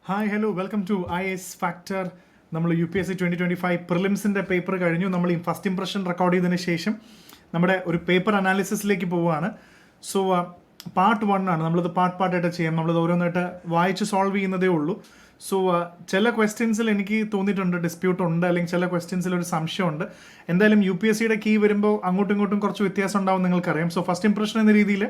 Hi hello welcome to IS factor. നമ്മൾ UPSC 2025 പ്രിലിംസിൻ്റെ paper കഴിഞ്ഞു. നമ്മൾ ഈ ഫസ്റ്റ് ഇംപ്രഷൻ റെക്കോർഡ് ചെയ്തതിന് ശേഷം നമ്മുടെ ഒരു പേപ്പർ അനാലിസിസിലേക്ക് പോവുകയാണ്. സോ പാർട്ട് 1 ആണ്. നമ്മളിത് പാർട്ടായിട്ട് ചെയ്യാം. നമ്മളിത് ഓരോന്നായിട്ട് വായിച്ച് സോൾവ് ചെയ്യുന്നതേ ഉള്ളൂ. സോ ചില ക്വസ്റ്റ്യൻസിൽ എനിക്ക് തോന്നിയിട്ടുണ്ട് ഡിസ്പ്യൂട്ട് ഉണ്ട്, അല്ലെങ്കിൽ ചില ക്വസ്റ്റ്യൻസിൽ ഒരു സംശയമുണ്ട്. എന്തായാലും UPSCയുടെ കീ വരുമ്പോൾ അങ്ങോട്ടും ഇങ്ങോട്ടും കുറച്ച് വ്യത്യാസം ഉണ്ടാവും, നിങ്ങൾക്കറിയാം. സോ ഫസ്റ്റ് ഇംപ്രഷൻ എന്ന രീതിയിൽ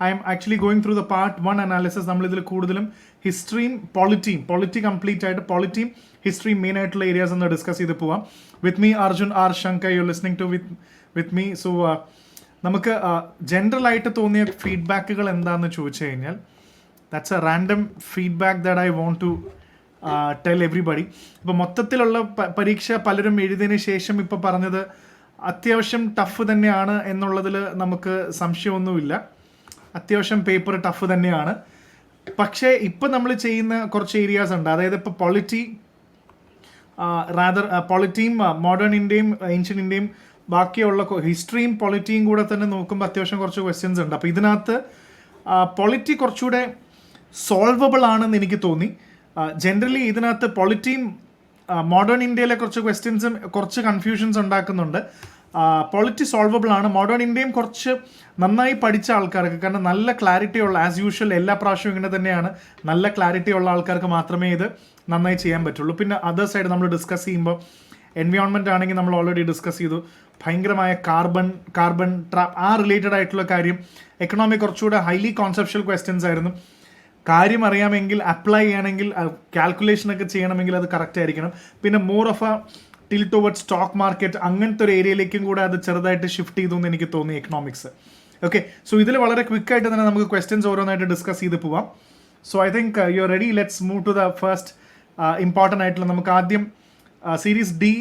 I am actually going through the part 1 analysis. നമ്മളിതിൽ കൂടുതലും ഹിസ്റ്ററിയും പൊളിറ്റി കംപ്ലീറ്റ് ആയിട്ട് പൊളിറ്റിയും ഹിസ്റ്ററിയും മെയിൻ ആയിട്ടുള്ള ഏരിയാസ് ഒന്ന് ഡിസ്കസ് ചെയ്ത് പോവാം. With me Arjun R Shankar, you listening to with me. So നമുക്ക് ജനറൽ ആയിട്ട് തോന്നിയ ഫീഡ്ബാക്കുകൾ എന്താണെന്ന് ചോദിച്ചു കഴിഞ്ഞാൽ, that's a random feedback that I want to tell everybody. ഇപ്പോൾ മൊത്തത്തിലുള്ള പരീക്ഷ പലരും എഴുതിയതിന് ശേഷം ഇപ്പോൾ പറഞ്ഞത് അത്യാവശ്യം ടഫ് തന്നെയാണ് എന്നുള്ളതിൽ നമുക്ക് സംശയമൊന്നുമില്ല. അത്യാവശ്യം പേപ്പർ ടഫ് തന്നെയാണ്. പക്ഷേ ഇപ്പം നമ്മൾ ചെയ്യുന്ന കുറച്ച് ഏരിയാസ് ഉണ്ട്. അതായത് ഇപ്പോൾ പൊളിറ്റിയും മോഡേൺ ഇന്ത്യയും ഏൻഷ്യൻ ഇന്ത്യയും ബാക്കിയുള്ള ഹിസ്റ്ററിയും പൊളിറ്റിയും കൂടെ തന്നെ നോക്കുമ്പോൾ അത്യാവശ്യം കുറച്ച് ക്വസ്റ്റ്യൻസ് ഉണ്ട്. അപ്പോൾ ഇതിനകത്ത് പൊളിറ്റി കുറച്ചുകൂടെ സോൾവബിൾ ആണെന്ന് എനിക്ക് തോന്നി. ജനറലി ഇതിനകത്ത് പൊളിറ്റിയും മോഡേൺ ഇന്ത്യയിലെ കുറച്ച് ക്വസ്റ്റ്യൻസും കുറച്ച് കൺഫ്യൂഷൻസ് ഉണ്ടാക്കുന്നുണ്ട്. പൊളിറ്റി സോൾവബിൾ ആണ്. മോഡേൺ ഇന്ത്യയും കുറച്ച് നന്നായി പഠിച്ച ആൾക്കാർക്ക്, കാരണം നല്ല ക്ലാരിറ്റി ഉള്ള, ആസ് യൂഷ്വൽ എല്ലാ പ്രാവശ്യവും ഇങ്ങനെ തന്നെയാണ്, നല്ല ക്ലാരിറ്റി ഉള്ള ആൾക്കാർക്ക് മാത്രമേ ഇത് നന്നായി ചെയ്യാൻ പറ്റുള്ളൂ. പിന്നെ അതർ സൈഡ് നമ്മൾ ഡിസ്കസ് ചെയ്യുമ്പോൾ എൻവയോൺമെൻറ്റ് ആണെങ്കിൽ നമ്മൾ ഓൾറെഡി ഡിസ്കസ് ചെയ്തു. ഭയങ്കരമായ കാർബൺ ട്രാപ്പ്, ആ റിലേറ്റഡ് ആയിട്ടുള്ള കാര്യം. എക്കണോമിക് കുറച്ചുകൂടെ ഹൈലി കോൺസെപ്ഷ്യൽ ക്വസ്റ്റ്യൻസ് ആയിരുന്നു. കാര്യം അറിയാമെങ്കിൽ, അപ്ലൈ ചെയ്യണമെങ്കിൽ, കാൽക്കുലേഷനൊക്കെ ചെയ്യണമെങ്കിൽ അത് കറക്റ്റ് ആയിരിക്കണം. പിന്നെ more of A till towards stock market, അങ്ങനത്തെ ഒരു ഏരിയയിലേക്കും കൂടെ അത് ചെറുതായിട്ട് ഷിഫ്റ്റ് ചെയ്തു എന്ന് എനിക്ക് തോന്നി, എക്കണോമിക്സ്. ഓക്കെ, സോ ഇതിൽ വളരെ ക്വിക്കായിട്ട് തന്നെ നമുക്ക് ക്വസ്റ്റ്യൻസ് ഓരോന്നായിട്ട് ഡിസ്കസ് ചെയ്ത് പോവാം. So I think you are ready. Let's move to the first important ആയിട്ടുള്ള, നമുക്ക് ആദ്യം സീരീസ് ഡി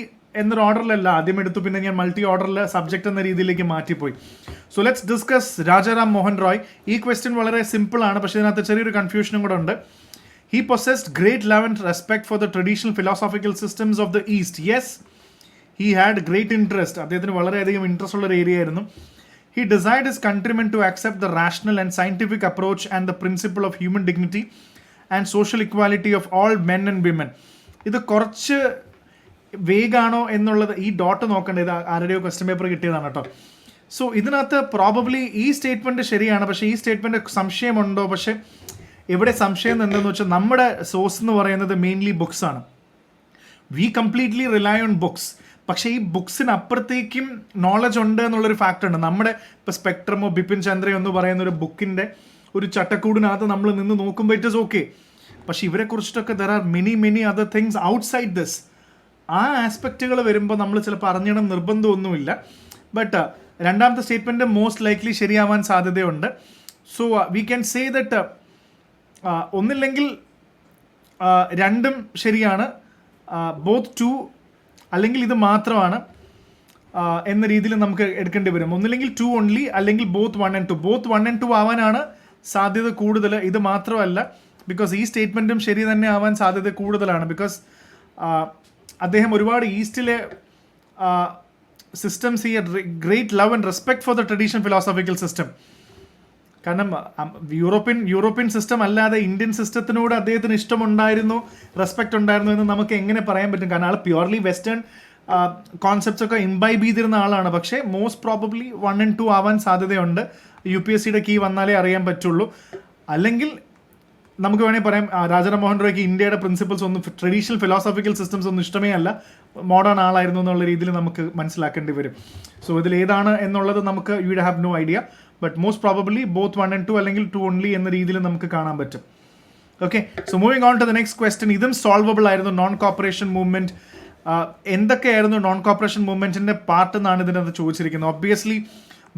എന്നൊരു ഓർഡറിലല്ല ആദ്യം എടുത്തു, പിന്നെ ഞാൻ മൾട്ടി ഓർഡറിൽ സബ്ജക്റ്റ് എന്ന രീതിയിലേക്ക് മാറ്റിപ്പോയി. So let's discuss Rajaram Mohan Roy. ഈ ക്വസ്റ്റ്യൻ വളരെ സിമ്പിൾ ആണ്, പക്ഷേ ഇതിനകത്ത് ചെറിയൊരു കൺഫ്യൂഷനും കൂടെ ഉണ്ട്. He possessed great love and respect for the traditional philosophical systems of the East. Yes, he had great interest. അദ്ദേഹത്തിന് വളരെയധികം ഇൻട്രസ്റ്റ് ഉള്ള ഒരു ഏരിയ ആയിരുന്നു. He desired his countrymen to accept the rational and scientific approach and the principle of human dignity and social equality of all men and women. ഇത് കുറച്ച് വേഗാണോ എന്നുള്ളത് ഈ dot നോക്കേണ്ടത്. ഇത് ആരുടെയോ ക്വസ്റ്റ്യൻ പേപ്പർ കിട്ടിയതാണ് കേട്ടോ. സോ ഇതിനകത്ത് പ്രോബബ്ലി ഈ സ്റ്റേറ്റ്മെൻറ്റ് ശരിയാണ്, പക്ഷേ ഈ സ്റ്റേറ്റ്മെൻറ്റ് സംശയമുണ്ടോ? പക്ഷേ എവിടെ സംശയം എന്തെന്ന് വെച്ചാൽ, നമ്മുടെ സോഴ്സ് എന്ന് പറയുന്നത് മെയിൻലി ബുക്സ് ആണ്. V completely rely on books. പക്ഷേ ഈ ബുക്സിന് അപ്പുറത്തേക്കും നോളജ് ഉണ്ട് എന്നുള്ളൊരു ഫാക്ടർ ഉണ്ട്. നമ്മുടെ ഇപ്പോൾ സ്പെക്ട്രമോ ബിപിൻ ചന്ദ്രയോ എന്ന് പറയുന്ന ഒരു ബുക്കിൻ്റെ ഒരു ചട്ടക്കൂടിനകത്ത് നമ്മൾ നിന്ന് നോക്കുമ്പോൾ ഇറ്റ് ഇസ് ഓക്കെ. പക്ഷേ ഇവരെ കുറിച്ചിട്ടൊക്കെ there are many other things outside this. ആ ആസ്പെക്റ്റുകൾ വരുമ്പോൾ നമ്മൾ ചിലപ്പോൾ അറിഞ്ഞണം നിർബന്ധമൊന്നുമില്ല. ബട്ട് രണ്ടാമത്തെ സ്റ്റേറ്റ്മെൻറ്റ് മോസ്റ്റ് ലൈക്ലി ശരിയാവാൻ സാധ്യതയുണ്ട്. So we can say that ഒന്നില്ലെങ്കിൽ രണ്ടും ശരിയാണ്, ബോത്ത് ടു, അല്ലെങ്കിൽ ഇത് മാത്രമാണ് എന്ന രീതിയിൽ നമുക്ക് എടുക്കേണ്ടി വരും. ഒന്നില്ലെങ്കിൽ 2 ഓൺലി, അല്ലെങ്കിൽ ബോത്ത് 1 and 2. ബോത്ത് 1 and 2 ആവാനാണ് സാധ്യത കൂടുതൽ. ഇത് മാത്രമല്ല, ബിക്കോസ് ഈ സ്റ്റേറ്റ്മെൻറ്റും ശരി തന്നെ ആവാൻ സാധ്യത കൂടുതലാണ്. ബിക്കോസ് അദ്ദേഹം ഒരുപാട് ഈസ്റ്റിലെ സിസ്റ്റംസ്, ഈ great love and respect for the traditional philosophical system. കാരണം യൂറോപ്യൻ സിസ്റ്റം അല്ലാതെ ഇന്ത്യൻ സിസ്റ്റത്തിനോട് അദ്ദേഹത്തിന് ഇഷ്ടമുണ്ടായിരുന്നു, റെസ്പെക്റ്റ് ഉണ്ടായിരുന്നു എന്ന് നമുക്ക് എങ്ങനെ പറയാൻ പറ്റും? കാരണം ആൾ പ്യുവർലി വെസ്റ്റേൺ കോൺസെപ്റ്റ്സ് ഒക്കെ ഇംബൈബ് ചെയ്തിരുന്ന ആളാണ്. പക്ഷേ മോസ്റ്റ് പ്രോബബ്ലി 1 and 2 ആവാൻ സാധ്യതയുണ്ട്. UPSCയുടെ കീ വന്നാലേ അറിയാൻ പറ്റുള്ളൂ. അല്ലെങ്കിൽ നമുക്ക് വേണമെങ്കിൽ പറയാം, രാജാറാം മോഹൻ റോയ്ക്ക് ഇന്ത്യയുടെ പ്രിൻസിപ്പിൾസ് ഒന്നും, ട്രഡീഷണൽ ഫിലോസഫിക്കൽ സിസ്റ്റംസ് ഒന്നും ഇഷ്ടമേ അല്ല, മോഡേൺ ആളായിരുന്നു എന്നുള്ള രീതിയിൽ നമുക്ക് മനസ്സിലാക്കേണ്ടി വരും. സോ ഇതിൽ ഏതാണ് എന്നുള്ളത് നമുക്ക് you have no idea. But most probably both 1 and 2 അല്ലെങ്കിൽ 2 ഓൺലി എന്ന രീതിയിൽ നമുക്ക് കാണാൻ പറ്റും. Okay, so moving on to the next question. ഇതും സോൾവബിൾ ആയിരുന്നു. Non cooperation movement. എന്തൊക്കെയായിരുന്നു നോൺ കോപ്പറേഷൻ മൂവ്മെൻറ്റിൻ്റെ പാർട്ട് എന്നാണ് ഇതിനകത്ത് ചോദിച്ചിരിക്കുന്നത്. Obviously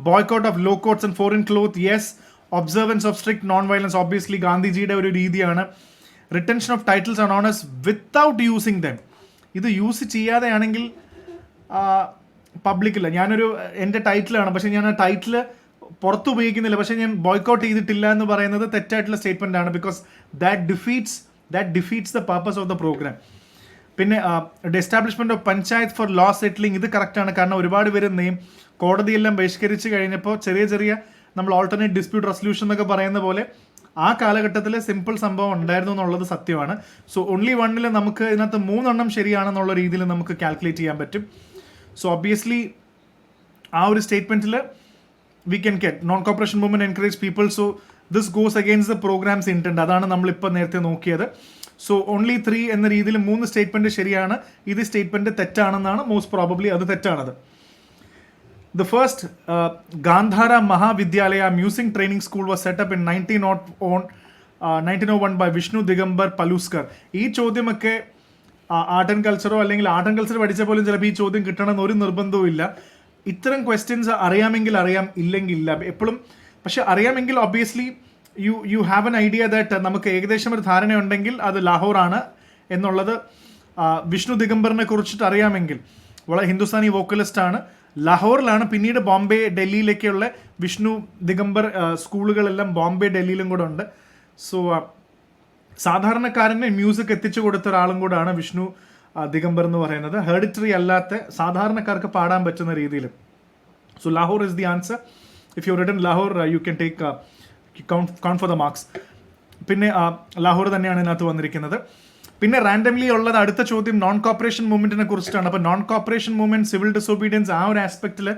boycott of law courts and foreign cloth, yes. Observance of strict non violence, obviously ഗാന്ധിജിയുടെ ഒരു രീതിയാണ്. Retention of titles and honours without using them. ഇത് യൂസ് ചെയ്യാതെയാണെങ്കിൽ പബ്ലിക്കില്ല. ഞാനൊരു എൻ്റെ ടൈറ്റിലാണ്, പക്ഷേ ഞാൻ ആ ടൈറ്റിൽ പുറത്ത് ഉപയോഗിക്കുന്നില്ല, പക്ഷേ ഞാൻ ബോയ്ക്കോട്ട് ചെയ്തിട്ടില്ല എന്ന് പറയുന്നത് തെറ്റായിട്ടുള്ള സ്റ്റേറ്റ്മെൻ്റ് ആണ്. Because that defeats the purpose of the program. പിന്നെ establishment of panchayat for law settling, ഇത് കറക്റ്റാണ്. കാരണം ഒരുപാട് പേര് കോടതിയെല്ലാം ബഹിഷ്കരിച്ച് കഴിഞ്ഞപ്പോൾ ചെറിയ നമ്മൾ ഓൾട്ടർനേറ്റ് ഡിസ്പ്യൂട്ട് റെസൊല്യൂഷൻ എന്നൊക്കെ പറയുന്ന പോലെ ആ കാലഘട്ടത്തിൽ സിമ്പിൾ സംഭവം ഉണ്ടായിരുന്നു എന്നുള്ളത് സത്യമാണ്. സോ ഓൺലി വണ്ണിൽ നമുക്ക് ഇതിനകത്ത് 3 ശരിയാണെന്നുള്ള രീതിയിൽ നമുക്ക് കാൽക്കുലേറ്റ് ചെയ്യാൻ പറ്റും. സോ ഒബ്വിയസ്ലി ആ ഒരു സ്റ്റേറ്റ്മെൻറ്റിൽ we can get non cooperation movement encourage people. So this goes against the program's intent. അതാണ് നമ്മളിപ്പോൾ നേരത്തെ നോക്കിയത്. സോ ഓൺലി 3 എന്ന രീതിയിൽ 3 സ്റ്റേറ്റ്മെൻറ്റ് ശരിയാണ്. ഇത് സ്റ്റേറ്റ്മെൻറ്റ് തെറ്റാണെന്നാണ് മോസ്റ്റ് പ്രോബബ്ലി അത് തെറ്റാണത്. The first Gandhara Mahavidyalaya Music Training School was set up in 1901 by Vishnu Digambar Paluskar. ഈ ചോദ്യമൊക്കെ ആർട്ട് ആൻഡ് കൾച്ചറോ അല്ലെങ്കിൽ ആർട്ട് ആൻഡ് കൾച്ചർ പഠിച്ച പോലും ചിലപ്പോൾ ഈ ചോദ്യം കിട്ടണമെന്ന് ഒരു നിർബന്ധവും ഇല്ല. ഇത്തരം ക്വസ്റ്റ്യൻസ് അറിയാമെങ്കിൽ അറിയാം, ഇല്ലെങ്കിൽ ഇല്ല എപ്പോഴും. പക്ഷെ അറിയാമെങ്കിൽ obviously you have an idea that നമുക്ക് ഏകദേശം ഒരു ധാരണയുണ്ടെങ്കിൽ അത് ലാഹോറാണ് എന്നുള്ളത്. വിഷ്ണു ദിഗംബറിനെ കുറിച്ചിട്ട് അറിയാമെങ്കിൽ വളരെ ഹിന്ദുസ്ഥാനി വോക്കലിസ്റ്റ് ആണ്, ലാഹോറിലാണ്. പിന്നീട് ബോംബെ, ഡൽഹിയിലേക്കുള്ള വിഷ്ണു ദിഗംബർ സ്കൂളുകളെല്ലാം ബോംബെ, ഡൽഹിയിലും കൂടെ ഉണ്ട്. സോ സാധാരണക്കാരന് മ്യൂസിക് എത്തിച്ചു കൊടുത്ത ഒരാളും കൂടാണ് വിഷ്ണു ദിഗംബർ എന്ന് പറയുന്നത്. ഹെറിഡിറ്ററി അല്ലാത്ത സാധാരണക്കാർക്ക് പാടാൻ പറ്റുന്ന രീതിയിൽ. So Lahore is the answer. If you written Lahore you can take count for the marks. പിന്നെ ലാഹോർ തന്നെയാണ് ഇതിനകത്ത് വന്നിരിക്കുന്നത്. പിന്നെ റാൻഡംലി ഉള്ളത് അടുത്ത ചോദ്യം നോൺ കോപ്പറേഷൻ മൂവ്മെന്റിനെ കുറിച്ചിട്ടാണ്. അപ്പോൾ non cooperation movement, civil disobedience, ആ ഒരു ആസ്പെക്റ്റിൽ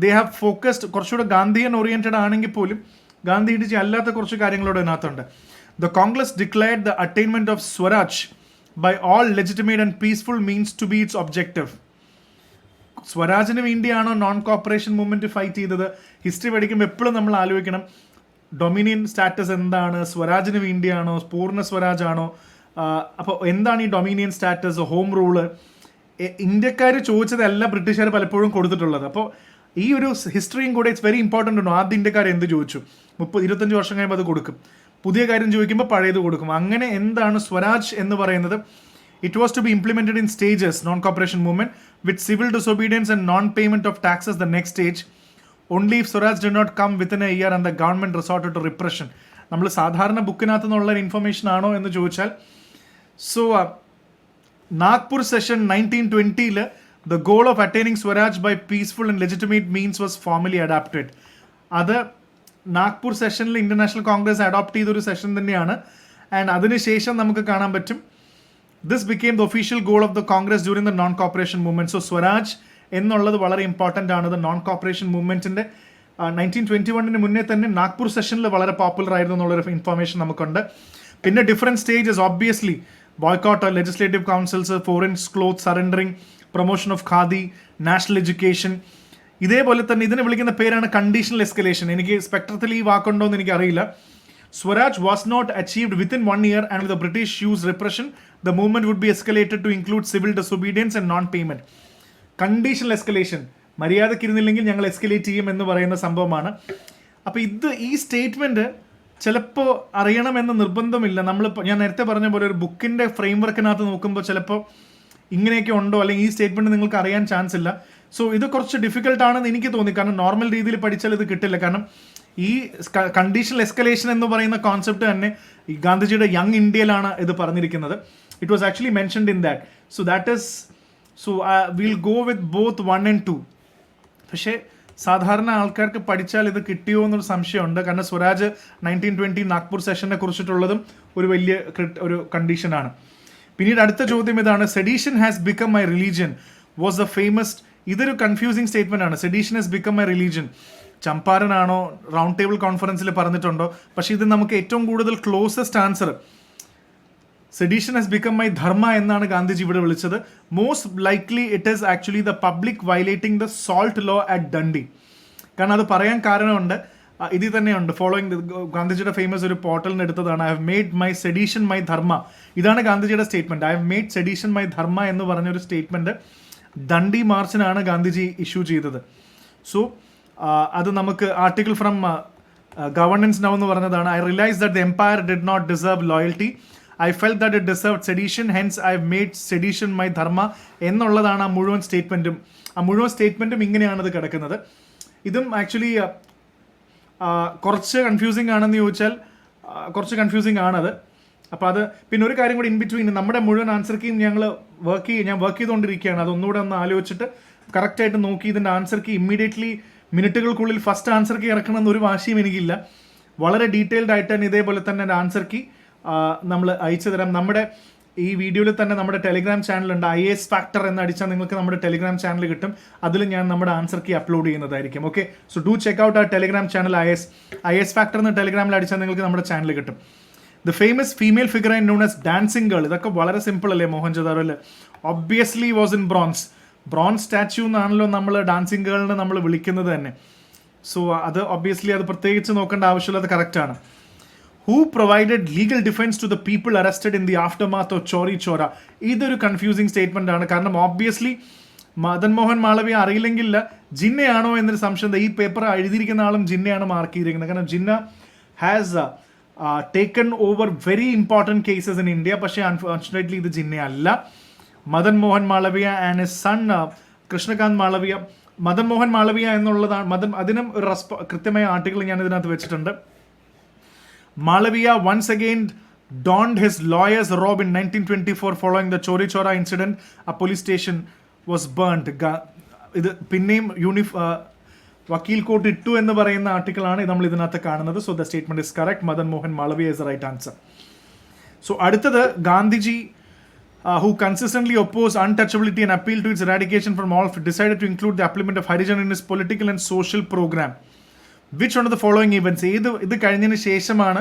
ദേ ഹാവ് ഫോക്കസ്ഡ് കുറച്ചുകൂടെ ഗാന്ധിയൻ ഓറിയന്റഡ് ആണെങ്കിൽ പോലും ഗാന്ധിജി അല്ലാത്ത കുറച്ച് കാര്യങ്ങളോട് ഇതിനകത്തുണ്ട്. The Congress declared the attainment of swaraj by all legitimate and peaceful means to be its objective. സ്വരാജിന് വേണ്ടിയാണോ നോൺ കോപ്പറേഷൻ മൂവ്മെന്റ് ഫൈറ്റ് ചെയ്തത്? ഹിസ്റ്ററി പഠിക്കുമ്പോൾ എപ്പോഴും നമ്മൾ ആലോചിക്കണം, ഡൊമിനിയൻ സ്റ്റാറ്റസ് എന്താണ്? സ്വരാജിന് വേണ്ടിയാണോ? പൂർണ്ണ സ്വരാജ് ആണോ? അപ്പോൾ എന്താണ് ഈ ഡൊമിനിയൻ സ്റ്റാറ്റസ്, ഹോം റൂള്? ഇന്ത്യക്കാർ ചോദിച്ചതല്ല ബ്രിട്ടീഷുകാർ പലപ്പോഴും കൊടുത്തിട്ടുള്ളത്. അപ്പോൾ ഈ ഒരു ഹിസ്റ്ററിയും കൂടെ ഇറ്റ്സ് വെരി ഇമ്പോർട്ടൻ്റ് ഉണ്ടോ. ആദ്യം ഇന്ത്യക്കാർ എന്ത് ചോദിച്ചു, 30-25 വർഷം കഴിയുമ്പോൾ അത് കൊടുക്കും. പുതിയ കാര്യം ചോദിക്കുമ്പോൾ പഴയത് കൊടുക്കും. അങ്ങനെ എന്താണ് സ്വരാജ് എന്ന് പറയുന്നത്? It was to be implemented in stages, non cooperation movement, with civil disobedience and non payment of taxes the next stage. Only if Swaraj did not come within a year and the government resorted to repression. നമ്മൾ സാധാരണ ബുക്കിനകത്ത് നിന്നുള്ള information ആണോ എന്ന് ചോദിച്ചാൽ, so Nagpur session 1920 the goal of attaining Swaraj by peaceful and legitimate means was formally adopted. അത് നാഗ്പൂർ സെഷനിൽ international Congress adopt ചെയ്തൊരു സെഷൻ തന്നെയാണ്. ആൻഡ് അതിനുശേഷം നമുക്ക് കാണാൻ പറ്റും this became the official goal of the Congress during the non cooperation movement. So Swaraj എന്നുള്ളത് വളരെ ഇമ്പോർട്ടൻ്റ് ആണ്. നോൺ കോപ്പറേഷൻ മൂവ്മെന്റിന്റെ 1921 മുന്നേ തന്നെ നാഗ്പൂർ സെഷനിൽ വളരെ പോപ്പുലർ ആയിരുന്നു എന്നുള്ളൊരു ഇൻഫർമേഷൻ നമുക്കുണ്ട്. പിന്നെ different stages, obviously boycott of legislative councils, foreign clothes surrendering, promotion of khadi, national education. ഇതേപോലെ തന്നെ ഇതിനെ വിളിക്കുന്ന പേരാണ് കണ്ടീഷണൽ എസ്കലേഷൻ. എനിക്ക് സ്പെക്ട്രത്തിൽ ഈ വാക്കുണ്ടോ എന്ന് എനിക്ക് അറിയില്ല. Swaraj was not achieved within 1 year and with the British use repression the movement would be escalated to include civil disobedience and non-payment. Conditional escalation, മര്യാദയ്ക്ക് ഇരുന്നില്ലെങ്കിൽ ഞങ്ങൾ എസ്കലേറ്റ് ചെയ്യും എന്ന് പറയുന്ന സംഭവമാണ്. അപ്പോൾ ഈ സ്റ്റേറ്റ്മെന്റ് ചിലപ്പോൾ അറിയണമെന്ന് നിർബന്ധമില്ല. ഞാൻ നേരത്തെ പറഞ്ഞ പോലെ ഒരു ബുക്കിൻ്റെ ഫ്രെയിം വർക്കിനകത്ത് നോക്കുമ്പോൾ ചിലപ്പോൾ ഇങ്ങനെയൊക്കെ ഉണ്ടോ അല്ലെങ്കിൽ ഈ സ്റ്റേറ്റ്മെൻറ്റ് നിങ്ങൾക്ക് അറിയാൻ ചാൻസ് ഇല്ല. സോ ഇത് കുറച്ച് ഡിഫിക്കൽട്ട് ആണെന്ന് എനിക്ക് തോന്നി. കാരണം നോർമൽ രീതിയിൽ പഠിച്ചാൽ ഇത് കിട്ടില്ല. കാരണം ഈ കണ്ടീഷണൽ എസ്കലേഷൻ എന്ന് പറയുന്ന കോൺസെപ്റ്റ് തന്നെ ഈ ഗാന്ധിജിയുടെ യങ് ഇന്ത്യയിലാണ് ഇത് പറഞ്ഞിരിക്കുന്നത്. It was actually mentioned in that. So will go with both 1 and 2. പക്ഷേ സാധാരണ ആൾക്കാർക്ക് പഠിച്ചാൽ ഇത് കിട്ടിയോ എന്നൊരു സംശയമുണ്ട്. കാരണം സ്വരാജ് 1920 നാഗ്പൂർ സെഷനെ കുറിച്ചിട്ടുള്ളതും ഒരു വലിയ ഒരു കണ്ടീഷനാണ്. പിന്നീട് അടുത്ത ചോദ്യം ഇതാണ്, sedition has become my religion was the famous. ഇതൊരു കൺഫ്യൂസിങ് സ്റ്റേറ്റ്മെന്റ് ആണ്. Sedition has become my religion ചമ്പാരനാണോ, റൗണ്ട് ടേബിൾ കോൺഫറൻസിൽ പറഞ്ഞിട്ടുണ്ടോ? പക്ഷേ ഇത് നമുക്ക് ഏറ്റവും കൂടുതൽ closest answer sedition has become my dharma എന്നാണ് ഗാന്ധിജി ഇവിടെ വിളിച്ചത്. Most likely it is actually the public violating the salt law at Dandi. കാരണം അത് പറയാൻ കാരണമുണ്ട്, ഇതിൽ തന്നെയുണ്ട്. ഫോളോയിങ് ഗാന്ധിജിയുടെ ഫേമസ് ഒരു പോർട്ടലിന് എടുത്തതാണ്. I have made my sedition my dharma. ഇതാണ് ഗാന്ധിജിയുടെ statement. I have made sedition my dharma എന്ന് പറഞ്ഞൊരു സ്റ്റേറ്റ്മെന്റ് ദണ്ഡി മാർച്ചിനാണ് ഗാന്ധിജി ഇഷ്യൂ ചെയ്തത്. സോ അത് നമുക്ക് ആർട്ടിക്കിൾ ഫ്രം ഗവർണൻസ് നൗ എന്ന് പറഞ്ഞതാണ്. I realise that the empire did not deserve loyalty. I felt that it deserved sedition, hence I have made sedition my dharma എന്നുള്ളതാണ് ആ മുഴുവൻ സ്റ്റേറ്റ്മെൻറ്റും ഇങ്ങനെയാണത് കിടക്കുന്നത്. ഇതും ആക്ച്വലി കുറച്ച് കൺഫ്യൂസിങ് ആണെന്ന് ചോദിച്ചാൽ കുറച്ച് കൺഫ്യൂസിങ് ആണത്. അപ്പോൾ അത് പിന്നെ ഒരു കാര്യം കൂടി ഇൻ ബിറ്റ്വീൻ നമ്മുടെ മുഴുവൻ ആൻസർ കീം ഞാൻ വർക്ക് ചെയ്തുകൊണ്ടിരിക്കുകയാണ്. അതൊന്നുകൂടെ ഒന്ന് ആലോചിച്ചിട്ട് കറക്റ്റായിട്ട് നോക്കി ഇതിൻ്റെ ആൻസർ കീ ഇമ്മീഡിയറ്റ്ലി മിനിറ്റുകൾക്കുള്ളിൽ ഫസ്റ്റ് ആൻസർ കീ ഇറക്കണം എന്നൊരു വാശിയും എനിക്കില്ല. വളരെ ഡീറ്റെയിൽഡ് ആയിട്ട് തന്നെ ഇതേപോലെ തന്നെ ആൻസർ കീ നമ്മൾ അയച്ചു തരാം. നമ്മുടെ ഈ വീഡിയോയിൽ തന്നെ നമ്മുടെ ടെലിഗ്രാം ചാനലുണ്ട്, IAS ഫാക്ടർ എന്ന് അടിച്ചാൽ നിങ്ങൾക്ക് നമ്മുടെ ടെലിഗ്രാം ചാനൽ കിട്ടും. അതിൽ ഞാൻ നമ്മുടെ ആൻസർ കീ അപ്ലോഡ് ചെയ്യുന്നതായിരിക്കും. Okay, so do check out ആ ടെലിഗ്രാം ചാനൽ IAS ഫാക്ടർ എന്ന് ടെലിഗ്രാമിൽ അടിച്ചാൽ നിങ്ങൾക്ക് നമ്മുടെ ചാനൽ കിട്ടും. The famous female figure known as dancing girl, ഇതൊക്കെ വളരെ സിമ്പിൾ അല്ലേ മോഹൻജൊദാരോയിൽ? Obviously was in bronze statue എന്നാണല്ലോ നമ്മൾ ഡാൻസിങ് ഗേളിനെ നമ്മൾ വിളിക്കുന്നത് തന്നെ. സോ അത് ഒബ്വിയസ്ലി അത് പ്രത്യേകിച്ച് നോക്കേണ്ട ആവശ്യമില്ല, അത് കറക്റ്റാണ്. Who provided legal defence to the people arrested in the aftermath of Chauri Chaura? ഇതൊരു കൺഫ്യൂസിങ് സ്റ്റേറ്റ്മെന്റ് ആണ്. കാരണം ഓബ്വിയസ്ലി മദൻ മോഹൻ മാളവിയ അറിയില്ലെങ്കില്ല ജിന്നയാണോ എന്നൊരു സംശയം. ഈ പേപ്പർ എഴുതിയിരിക്കുന്ന ആളും ജിന്നയാണ് മാർക്ക് ചെയ്തിരിക്കുന്നത്. കാരണം Jinnah has taken over very important cases in India. പക്ഷേ അൺഫോർച്ചുനേറ്റ്ലി ഇത് ജിന്നയല്ല. Madan Mohan Malaviya and his son Krishnakant Malaviya. Madan Mohan Malaviya എന്നുള്ളതാണ് അതിനും ഒരു കൃത്യമായ ആർട്ടിക്കിൾ ഞാൻ ഇതിനകത്ത് വെച്ചിട്ടുണ്ട്. Malavia once again donned his lawyer's robe in 1924 following the Chori Chora incident. A police station was burnt. ഇത് പിന്നെയും വക്കീൽ കോട്ട് ഇട്ടു എന്ന് പറയുന്ന ആർട്ടിക്കിളാണ് നമ്മൾ ഇതിനകത്ത് കാണുന്നത്. So the statement is correct. Madan Mohan Malaviya is the right answer. So അടുത്തത് Gandhiji who consistently opposed untouchability and appealed to its eradication from all, decided to include the implement of Harijan in his political and social program. Which one of the following events? ഇത് കഴിഞ്ഞതിന് ശേഷമാണ്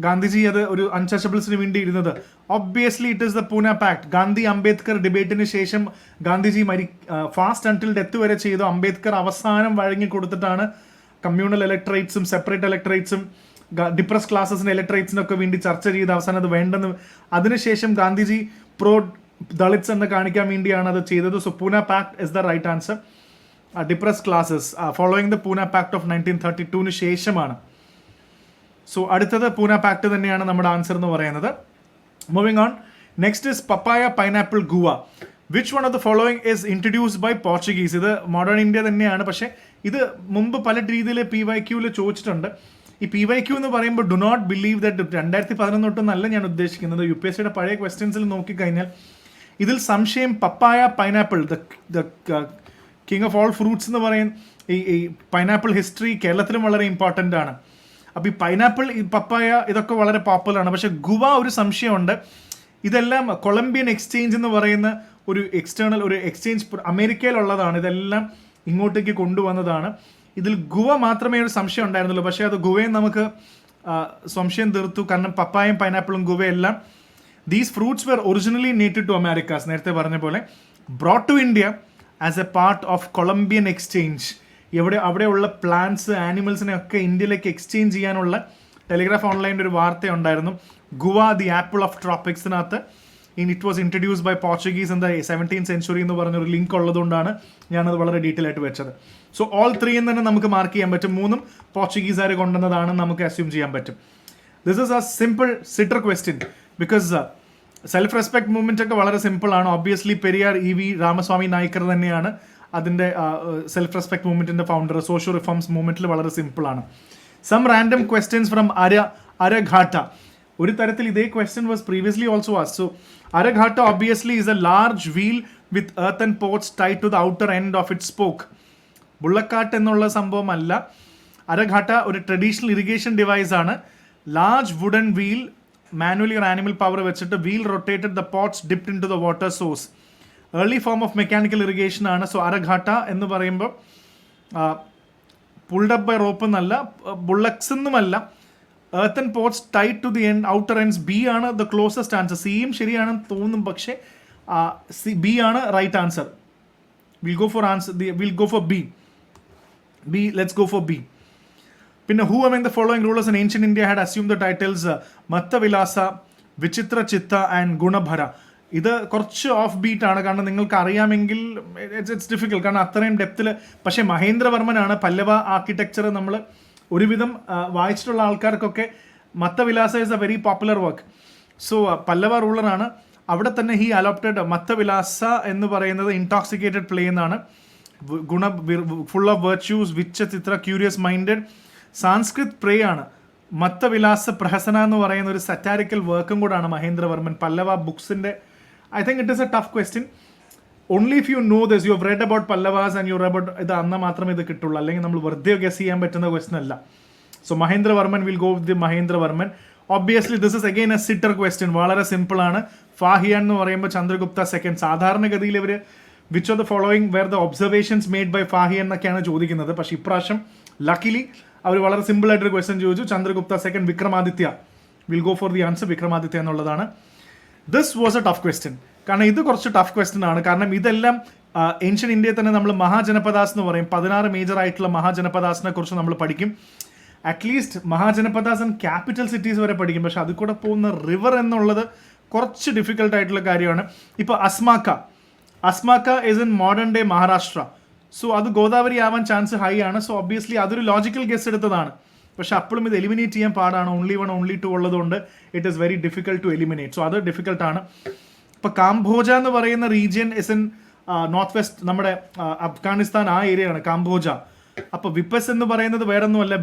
ഗാന്ധിജി അത് ഒരു അൺടച്ചബിൾസിന് വേണ്ടി ഇരുന്നത്? Obviously it is the Poona pact. Gandhi Ambedkar ഡിബേറ്റിന് ശേഷം ഗാന്ധിജി ഫാസ്റ്റ് അൺടിൽ ഡെത്ത് വരെ ചെയ്തു. അംബേദ്കർ അവസാനം വഴങ്ങി കൊടുത്തിട്ടാണ് കമ്മ്യൂണൽ ഇലക്ടറേറ്റ്സും സെപ്പറേറ്റ് ഇലക്ടറേറ്റ്സും ഡിപ്രസ് ക്ലാസസിന് ഇലക്ടറേറ്റ്സിനൊക്കെ വേണ്ടി ചർച്ച ചെയ്ത് അവസാനം അത് വേണ്ടെന്ന്. അതിനുശേഷം ഗാന്ധിജി പ്രോ ദളിത്സ് എന്ന് കാണിക്കാൻ വേണ്ടിയാണ് അത് ചെയ്തത്. So Poona pact is the right answer. Depressed classes following the Poona pact of 1932 ശേഷമാണ്. സോ അടുത്തത് പൂന പാക്ട് തന്നെയാണ് നമ്മുടെ ആൻസർ എന്ന് പറയുന്നത്. Moving on, next is papaya pineapple guava. Which one of the following is introduced by Portuguese? ഇത് modern India തന്നെയാണ്. പക്ഷേ ഇത് മുമ്പ് പല രീതിയിൽ PYQ ചോദിച്ചിട്ടുണ്ട്. ഈ PYQ എന്ന് പറയുമ്പോൾ ഡു നോട്ട് ബിലീവ് ദറ്റ് 2011 തൊട്ടൊന്നല്ല ഞാൻ ഉദ്ദേശിക്കുന്നത്. UPSCയുടെ പഴയ ക്വസ്റ്റ്യൻസിൽ നോക്കിക്കഴിഞ്ഞാൽ ഇതിൽ സംശയം papaya pineapple the king of all fruits എന്ന് പറയും. ഈ പൈനാപ്പിൾ ഹിസ്റ്ററി കേരളത്തിലും വളരെ ഇമ്പോർട്ടൻ്റ് ആണ്. അപ്പോൾ ഈ പൈനാപ്പിൾ, ഈ പപ്പായ ഇതൊക്കെ വളരെ പോപ്പുലറാണ്. പക്ഷേ ഗുവ ഒരു സംശയമുണ്ട്. ഇതെല്ലാം കൊളംബിയൻ എക്സ്ചേഞ്ച് എന്ന് പറയുന്ന ഒരു എക്സ്ചേഞ്ച് അമേരിക്കയിലുള്ളതാണ്. ഇതെല്ലാം ഇങ്ങോട്ടേക്ക് കൊണ്ടുവന്നതാണ്. ഇതിൽ ഗുവ മാത്രമേ ഒരു സംശയം ഉണ്ടായിരുന്നുള്ളൂ. പക്ഷേ അത് ഗുവയും നമുക്ക് സംശയം തീർത്തു. കാരണം പപ്പായയും പൈനാപ്പിളും ഗുവയെല്ലാം these fruits were originally native to Americas, നേരത്തെ പറഞ്ഞ പോലെ brought to India as a part of Columbian exchange. അവിടെയുള്ള പ്ലാന്റ്സ് ആനിമൽസിനെ ഒക്കെ ഇന്ത്യയിലേക്ക് എക്സ്ചേഞ്ച് ചെയ്യാനുള്ള ടെലിഗ്രാഫ് ഓൺലൈനിൻ്റെ ഒരു വാർത്ത ഉണ്ടായിരുന്നു. ഗുവ ദി ആപ്പിൾ ഓഫ് ട്രോപ്പിക്സിനകത്ത് it was introduced by Portuguese in the 17th century എന്ന് പറഞ്ഞൊരു ലിങ്ക് ഉള്ളതുകൊണ്ടാണ് ഞാനത് വളരെ ഡീറ്റെയിൽ ആയിട്ട് വെച്ചത്. സോ ഓൾ 3 തന്നെ നമുക്ക് മാർക്ക് ചെയ്യാൻ പറ്റും. 3 പോർച്ചുഗീസുകാർ കൊണ്ടുവന്നതാണെന്ന് നമുക്ക് അസ്യൂം ചെയ്യാൻ പറ്റും. This is a simple sitter question because self respect movement ഒക്കെ വളരെ സിമ്പിൾ ആണ്. ഒബ്വിയസ്ലി പെരിയാർ EV രാമസ്വാമി നായ്ക്കർ തന്നെയാണ് അതിൻ്റെ സെൽഫ് റെസ്പെക്ട് മൂവ്മെന്റിന്റെ ഫൗണ്ടർ. സോഷ്യൽ റിഫോംസ് മൂവ്മെന്റിൽ വളരെ സിമ്പിൾ ആണ്. Some random questions from Araghatta. ഒരു തരത്തിൽ ഇതേ question was previously also asked. So Araghatta obviously is a large wheel with earthen pots tied to the outer end of its spoke. Bullock cart എന്നുള്ള സംഭവമല്ല. അരഘാട്ട ഒരു traditional irrigation device ആണ്. Large wooden wheel, manually ഒരു animal power വെച്ചിട്ട് wheel rotated, the pots dipped in to the water source. Early form of mechanical irrigation ആണ്. So araghatta എന്ന് പറയുമ്പോൾ pulled up by rope എന്നല്ല, ബുള്ളക്സ് എന്നുമല്ല. earthen pots tied to the outer ends. B ആണ് the closest answer. സിയും ശരിയാണെന്ന് തോന്നും, പക്ഷേ B ആണ് right answer. We'll go for B. Let's go for B. പിന്നെ who among the following rulers in ancient India had assumed the titles Mattavilasa, Vichitra Chitta and Gunabhara? ഇത് കുറച്ച് of beat ആണ്. കാരണം നിങ്ങൾക്ക് അറിയാമെങ്കിൽ ഇറ്റ്സ് ഡിഫിക്കൽട്ട്, കാരണം അത്രയും ഡെപ്തിൽ. പക്ഷേ മഹേന്ദ്രവർമ്മനാണ് പല്ലവ ആർക്കിടെക്ചർ നമ്മൾ ഒരുവിധം വായിച്ചിട്ടുള്ള ആൾക്കാർക്കൊക്കെ Mattavilasa is a very popular work. So Pallava റൂളറാണ്. അവിടെ തന്നെ ഹി അലോപ്റ്റഡ് മത്തവിലാസ എന്ന് പറയുന്നത് ഇൻടോക്സിക്കേറ്റഡ് പ്ലേ എന്നാണ്. Full of virtues, Vichitra, curious minded. Sanskrit play ആണ്. മത്തവിലാസ പ്രഹസന എന്ന് പറയുന്ന ഒരു സറ്റാരിക്കൽ വർക്കും കൂടാണ് മഹേന്ദ്രവർമ്മൻ. പല്ലവ ബുക്സിൻ്റെ I think it is a tough question. Only if you know this, you have read about Pallavas and you read about ഇത്, അന്ന് മാത്രമേ ഇത് കിട്ടുള്ളൂ. അല്ലെങ്കിൽ നമ്മൾ വെറുതെ ഗസ് ചെയ്യാൻ പറ്റുന്ന ക്വസ്റ്റ്യൻ അല്ല. So Mahendravarman will go with the Mahendravarman. Obviously this is again a sitter question, വളരെ സിമ്പിൾ ആണ്. ഫാഹിയാൻ എന്ന് പറയുമ്പോൾ ചന്ദ്രഗുപ്ത സെക്കൻഡ്. സാധാരണഗതിയിൽ ഇവർ which of the following were the observations made by Fahien എന്നൊക്കെയാണ് ചോദിക്കുന്നത്. പക്ഷേ ഇപ്രാവശ്യം ലക്കിലി അവർ വളരെ സിമ്പിൾ ആയിട്ടൊരു ക്വസ്റ്റ്യൻ ചോദിച്ചു. Chandragupta second, Vikramaditya. Will go for the answer Vikramaditya എന്നുള്ളതാണ്. This was a tough question, കാരണം ഇത് കുറച്ച് ടഫ് ക്വസ്റ്റ്യൻ ആണ്. കാരണം ഇതെല്ലാം ഏൻഷ്യൻ ഇന്ത്യയിൽ തന്നെ നമ്മൾ മഹാജനപദാസ് എന്ന് പറയും. 16 മേജർ ആയിട്ടുള്ള മഹാജനപദാസിനെ കുറിച്ച് നമ്മൾ പഠിക്കും. At least Mahajanapadas and capital cities വരെ പഠിക്കും. പക്ഷെ അതിൽ കൂടെ പോകുന്ന റിവർ എന്നുള്ളത് കുറച്ച് ഡിഫിക്കൽട്ട് ആയിട്ടുള്ള കാര്യമാണ്. ഇപ്പോൾ Asmaka is in modern day Maharashtra. So അത് ഗോദാവരി ആവാൻ ചാൻസ് ഹൈ ആണ്. സോ ഒബ്വിയസ്ലി അതൊരു ലോജിക്കൽ ഗസ് എടുത്തതാണ്. പക്ഷെ അപ്പോഴും ഇത് എലിമിനേറ്റ് ചെയ്യാൻ പാടാണ്. ഓൺലി 1 ഓൺലി 2 ഉള്ളതുകൊണ്ട് it is very difficult to eliminate. So അത് ഡിഫിക്കൽട്ടാണ്. ഇപ്പോൾ കാംബോജ എന്ന് പറയുന്ന region is in north west, നമ്മുടെ അഫ്ഗാനിസ്ഥാൻ ആ ഏരിയയാണ് കാംബോജ. അപ്പോൾ വിപ്പസ് എന്ന് പറയുന്നത് വേറൊന്നുമല്ല,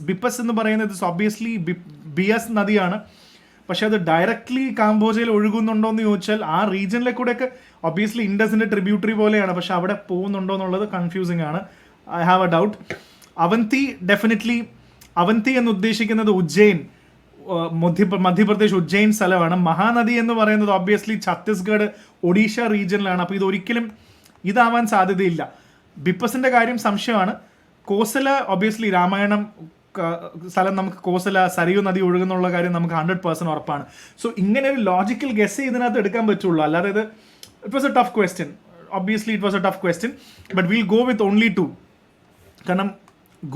ബിപ്പസ് എന്ന് പറയുന്നത് ഒബ്വിയസ്ലി ബിയസ് നദിയാണ്. പക്ഷെ അത് ഡയറക്ട്ലി കാംബോജയിൽ ഒഴുകുന്നുണ്ടോ എന്ന് ചോദിച്ചാൽ ആ റീജിയനിലെ കൂടെയൊക്കെ ഒബ്വിയസ്ലി ഇൻഡസിൻ്റെ ട്രിബ്യൂട്ടറി പോലെയാണ്. പക്ഷെ അവിടെ പോകുന്നുണ്ടോ എന്നുള്ളത് കൺഫ്യൂസിങ് ആണ്. I have A doubt. Avanti, definitely Avanti എന്ന് ഉദ്ദേശിക്കുന്നത് ഉജ്ജയിൻ, മധ്യപ്രദേശ് ഉജ്ജയിൻ സ്ഥലമാണ്. മഹാനദി എന്ന് പറയുന്നത് ഒബ്വിയസ്ലി ഛത്തീസ്ഗഡ് ഒഡീഷ റീജിയനിലാണ്. അപ്പോൾ ഇതൊരിക്കലും ഇതാവാൻ സാധ്യതയില്ല. ബിപ്പസിൻ്റെ കാര്യം സംശയമാണ്. കോസല ഒബ്വിയസ്ലി രാമായണം സ്ഥലം, നമുക്ക് കോസല സരയൂ നദി ഒഴുകുന്നുള്ള കാര്യം നമുക്ക് 100% ഉറപ്പാണ്. സോ ഇങ്ങനെ ഒരു ലോജിക്കൽ ഗസ് ഇതിനകത്ത് എടുക്കാൻ പറ്റുള്ളൂ. അല്ലാതെ ഇത് it was a tough question. Obviously it was a tough question, but will go with only 2. കാരണം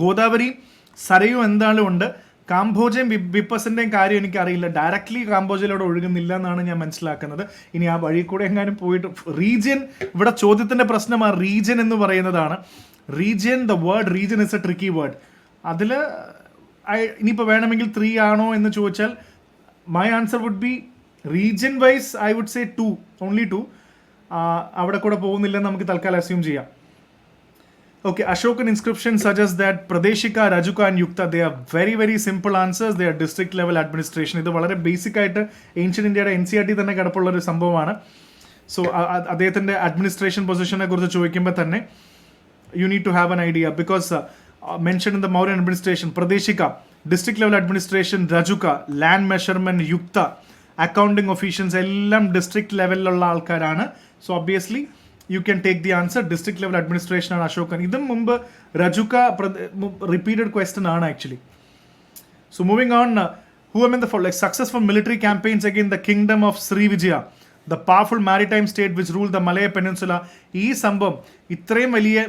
ഗോദാവരി സരയൂ എന്തായാലും ഉണ്ട്. കാംബോജയും ബിപ്പസിൻ്റെയും കാര്യം എനിക്കറിയില്ല. ഡയറക്ട്ലി കാംബോജയിലൂടെ ഒഴുകുന്നില്ല എന്നാണ് ഞാൻ മനസ്സിലാക്കുന്നത്. ഇനി ആ വഴി കൂടെ എങ്ങാനും പോയിട്ട് റീജിയൻ, ഇവിടെ ചോദ്യത്തിൻ്റെ പ്രശ്നം ആ റീജിയൻ എന്ന് പറയുന്നതാണ്. Region, the word region is a tricky word. അതിൽ ഇനിയിപ്പോൾ വേണമെങ്കിൽ 3 ആണോ എന്ന് ചോദിച്ചാൽ my answer would be region wise I would say 2, only 2. അവിടെ കൂടെ പോകുന്നില്ലെന്ന് നമുക്ക് തൽക്കാലം അസ്യൂം ചെയ്യാം. Okay, Ashokan inscription suggests that Pradeshika, Rajuka and Yukta, they are very, very simple answers. They are district level administration. ഇത് വളരെ basic ആയിട്ട് ancient ഇന്ത്യയുടെ NCERT തന്നെ കിടപ്പുള്ള ഒരു സംഭവമാണ്. സോ അദ്ദേഹത്തിൻ്റെ അഡ്മിനിസ്ട്രേഷൻ പൊസിഷനെ കുറിച്ച് ചോദിക്കുമ്പോൾ തന്നെ you need to have an idea because mentioned in the Mauryan administration, Pradeshika, district level administration, Rajuka, land measurement, Yukta, accounting officials എല്ലാം ഡിസ്ട്രിക്ട് ലെവലിലുള്ള ആൾക്കാരാണ്. So obviously you can take the answer district level administration and Ashokan. Idum mumbu Rajuka repeated question aanu actually. So moving on, who among the following successful military campaigns against the kingdom of Srivijaya, the powerful maritime state which ruled the Malaya Peninsula? Ee sambhavam itrayum valiya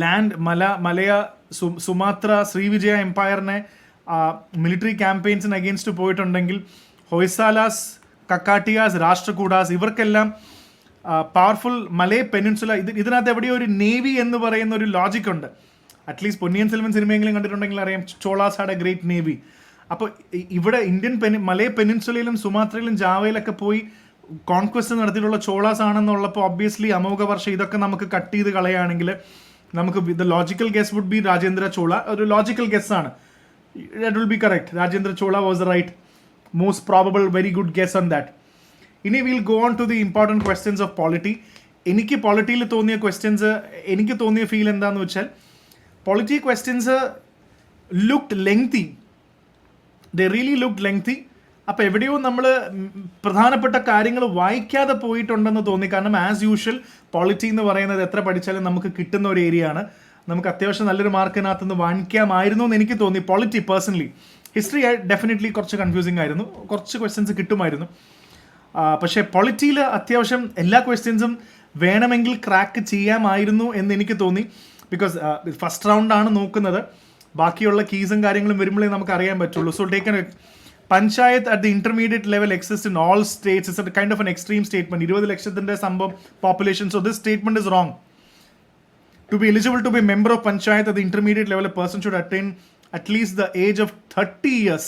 land Malaya Sumatra Srivijaya empire ne military campaigns against പോയിട്ടുണ്ടെങ്കിൽ ഹൊയ്സാലാസ്, കക്കാട്ടിയാസ്, രാഷ്ട്രകൂടാസ് ഇവർക്കെല്ലാം powerful മലേ peninsula, ഇതിനകത്ത് എവിടെയോ ഒരു navy എന്ന് പറയുന്ന ഒരു logic ഉണ്ട്. At least Ponniyin Selvan സിനിമയെങ്കിലും കണ്ടിട്ടുണ്ടെങ്കിൽ അറിയാം, Cholas had A great navy. അപ്പോൾ ഇവിടെ ഇന്ത്യൻ മലേ പെനിൻസുലയിലും സുമാത്രയിലും ജാവയിലൊക്കെ പോയി കോൺക്വസ്റ്റ് നടത്തിയിട്ടുള്ള ചോളാസ് ആണെന്നുള്ളപ്പോൾ ഒബ്വിയസ്ലി അമോഘ വർഷം ഇതൊക്കെ നമുക്ക് കട്ട് ചെയ്ത് കളയുകയാണെങ്കിൽ നമുക്ക് the logical guess would be Rajendra Chola. ഒരു ലോജിക്കൽ ഗെസ് ആണ്. That will be correct. Rajendra Chola was the right most probable very good guess on that. ഇനി will go on to the important questions of polity. എനിക്ക് പോളിറ്റിയിൽ തോന്നിയ questions, എനിക്ക് തോന്നിയ feel എന്താണെന്ന് വെച്ചാൽ polity questions looked lengthy. They really looked lengthy. അപ്പോൾ എവിടെയോ നമ്മൾ പ്രധാനപ്പെട്ട കാര്യങ്ങൾ വായിക്കാതെ പോയിട്ടുണ്ടെന്ന് തോന്നി. കാരണം ആസ് യൂഷ്വൽ പോളിറ്റി എന്ന് പറയുന്നത് എത്ര പഠിച്ചാലും നമുക്ക് കിട്ടുന്ന ഒരു ഏരിയ ആണ്. നമുക്ക് അത്യാവശ്യം നല്ലൊരു മാർക്കിനകത്തുനിന്ന് വാങ്ങിക്കാമായിരുന്നു എന്ന് എനിക്ക് തോന്നി പോളിറ്റി പേഴ്സണലി. ഹിസ്റ്ററി ഡെഫിനറ്റ്ലി കുറച്ച് കൺഫ്യൂസിങ് ആയിരുന്നു, കുറച്ച് ക്വസ്റ്റ്യൻസ് കിട്ടുമായിരുന്നു. പക്ഷേ പൊളിറ്റിയിൽ അത്യാവശ്യം എല്ലാ ക്വസ്റ്റ്യൻസും വേണമെങ്കിൽ ക്രാക്ക് ചെയ്യാമായിരുന്നു എന്ന് എനിക്ക് തോന്നി. ബിക്കോസ് ഫസ്റ്റ് റൗണ്ടാണ് നോക്കുന്നത്. ബാക്കിയുള്ള കീസും കാര്യങ്ങളും വരുമ്പോഴേ നമുക്ക് അറിയാൻ പറ്റുള്ളൂ. So taken panchayat at the intermediate level exist in all States. It's A kind of N extreme statement. 20 ലക്ഷത്തിൻ്റെ സംഭവം population. So this statement is wrong. To be eligible to be a member of panchayat at the intermediate level, a person should attain at least the age of 30 years.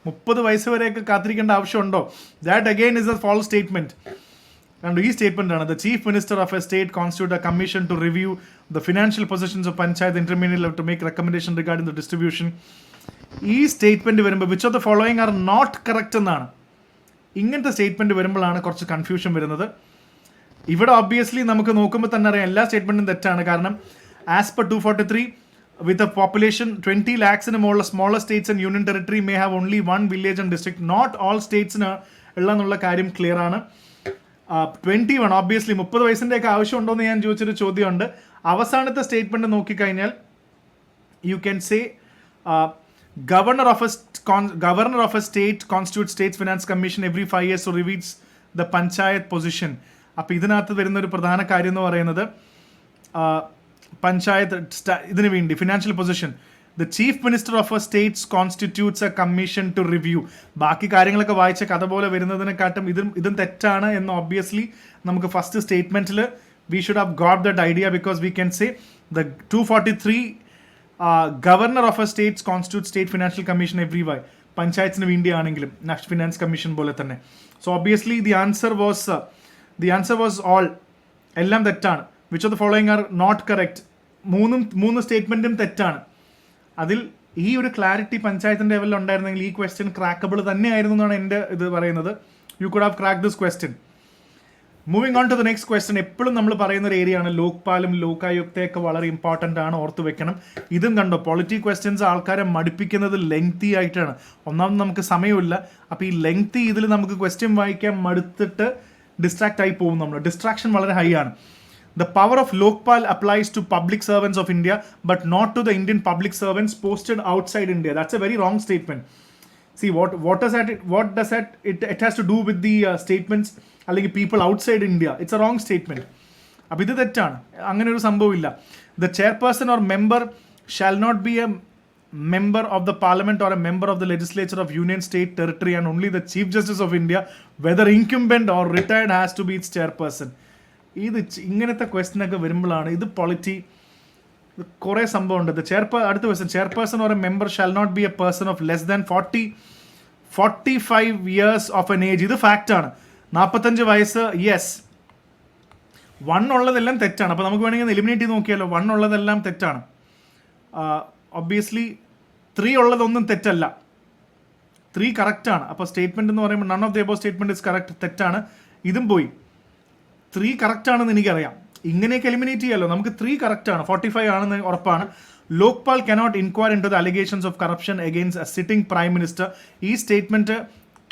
30 വയസ്സ് വരെയൊക്കെ കാത്തിരിക്കേണ്ട ആവശ്യമുണ്ടോ? That again is a false statement. And ഈ statement ആണ്, the chief minister of a state constitute a commission to review the financial positions of panchayat intermediate level to make recommendation regarding the distribution. ഈ statement വരുമ്പോൾ which of the following are not correct എന്നാണ്. ഇങ്ങനത്തെ statement വരുമ്പോഴാണ് കുറച്ച് confusion വരുന്നത്. ഇവിടെ obviously നമുക്ക് നോക്കുമ്പോൾ തന്നെ അറിയാം എല്ലാ സ്റ്റേറ്റ്മെന്റും തെറ്റാണ്. കാരണം as per 243 with a population 20 lakhs in more smaller states and union territory may have only one village and district. Not all states ഉള്ള എന്നുള്ള കാര്യം ക്ലിയർ ആണ്. 21 ഓബ്വിയസ്ലി 30 വയസ്സിൻ്റെ ഒക്കെ ആവശ്യമുണ്ടോ എന്ന് ഞാൻ ചോദിച്ചൊരു ചോദ്യമുണ്ട്. അവസാനത്തെ സ്റ്റേറ്റ്മെന്റ് നോക്കിക്കഴിഞ്ഞാൽ you can say governor of a state constitutes states finance commission every 5 years to review the panchayat position. അപ്പോൾ ഇതിനകത്ത് വരുന്ന ഒരു പ്രധാന കാര്യം എന്ന് പറയുന്നത് പഞ്ചായത്ത് ഇതിനു വേണ്ടി financial position the chief minister of a states constitutes a commission to review. ബാക്കി കാര്യങ്ങളൊക്കെ വായിച്ച കഥ പോലെ വരുന്നതിനെക്കാട്ടും ഇതും തെറ്റാണ് എന്ന് ഒബ്വിയസ്ലി നമുക്ക് ഫസ്റ്റ് സ്റ്റേറ്റ്മെന്റിൽ we should have got that idea because we can say the 243 governor of a states constitute state financial commission every Y. പഞ്ചായത്തിന് വേണ്ടിയാണെങ്കിലും നാഷണൽ ഫിനാൻസ് കമ്മീഷൻ പോലെ തന്നെ. So obviously the answer was all, എല്ലാം തെറ്റാണ്. Which of the following are not correct. മൂന്ന് സ്റ്റേറ്റ്മെന്റും തെറ്റാണ്. അതിൽ ഈ ഒരു ക്ലാരിറ്റി പഞ്ചായത്തിന്റെ ലെവലിൽ ഉണ്ടായിരുന്നെങ്കിൽ ഈ ക്വസ്റ്റ്യൻ ക്രാക്കബിൾ തന്നെയായിരുന്നു എന്നാണ് എൻ്റെ ഇത് പറയുന്നത്. You could have crack this question. Moving on to the next question. എപ്പോഴും നമ്മൾ പറയുന്ന ഒരു ഏരിയ ആണ് ലോക്പാലും ലോകായുക്തയൊക്കെ വളരെ ഇമ്പോർട്ടൻ്റ് ആണ്, ഓർത്ത് വെക്കണം. ഇതും കണ്ടോ, പൊളിറ്റി ക്വസ്റ്റ്യൻസ് ആൾക്കാരെ മടുപ്പിക്കുന്നത് ലെങ്തി ആയിട്ടാണ്. ഒന്നാമത് നമുക്ക് സമയമില്ല. അപ്പോൾ ഈ ലെങ്തി ഇതിൽ നമുക്ക് ക്വസ്റ്റ്യൻ വായിക്കാൻ മടുത്തിട്ട് ഡിസ്ട്രാക്ട് ആയി പോകും. നമ്മൾ ഡിസ്ട്രാക്ഷൻ വളരെ ഹൈ ആണ്. The power of Lokpal applies to public servants of India, but not to the Indian public servants posted outside India. That's a very wrong statement. See, what does that it has to do with the statements അല്ലെങ്കിൽ people outside India. It's a wrong statement. അപ്പോൾ ഇത് തെറ്റാണ്. അങ്ങനെ ഒരു സംഭവമില്ല. The chairperson or member shall not be a member of the parliament or a member of the legislature of union, state, territory, and only the chief justice of India, whether incumbent or retired, has to be its chairperson. ഇത് ഇങ്ങനത്തെ ക്വസ്റ്റ്യനൊക്കെ വരുമ്പോഴാണ് ഇത് polity കുറേ സംഭവമുണ്ട്. അടുത്ത question, chairperson or a member shall not be a person of less than 45 years of an age. ഇത് ഫാക്റ്റാണ്. 45 വയസ്സ്, യെസ്. 1 ഉള്ളതെല്ലാം തെറ്റാണ്. അപ്പോൾ നമുക്ക് വേണമെങ്കിൽ എലിമിനേറ്റ് ചെയ്ത് നോക്കിയാലോ. 1 ഉള്ളതെല്ലാം തെറ്റാണ്. ഒബ്വിയസ്ലി 3 ഉള്ളതൊന്നും തെറ്റല്ല. 3 കറക്റ്റാണ്. അപ്പോൾ സ്റ്റേറ്റ്മെന്റ് എന്ന് പറയുമ്പോൾ none of the above statement is correct, തെറ്റാണ്. ഇതും പോയി. 3 കറക്റ്റാണെന്ന് എനിക്കറിയാം. ഇങ്ങനെയൊക്കെ എലിമിനേറ്റ് ചെയ്യാമല്ലോ. നമുക്ക് 3 കറക്റ്റാണ്. 45 ആണെന്ന് ഉറപ്പാണ്. Lokpal cannot inquire in to the allegations of corruption against a sitting prime minister. ഈ സ്റ്റേറ്റ്മെന്റ്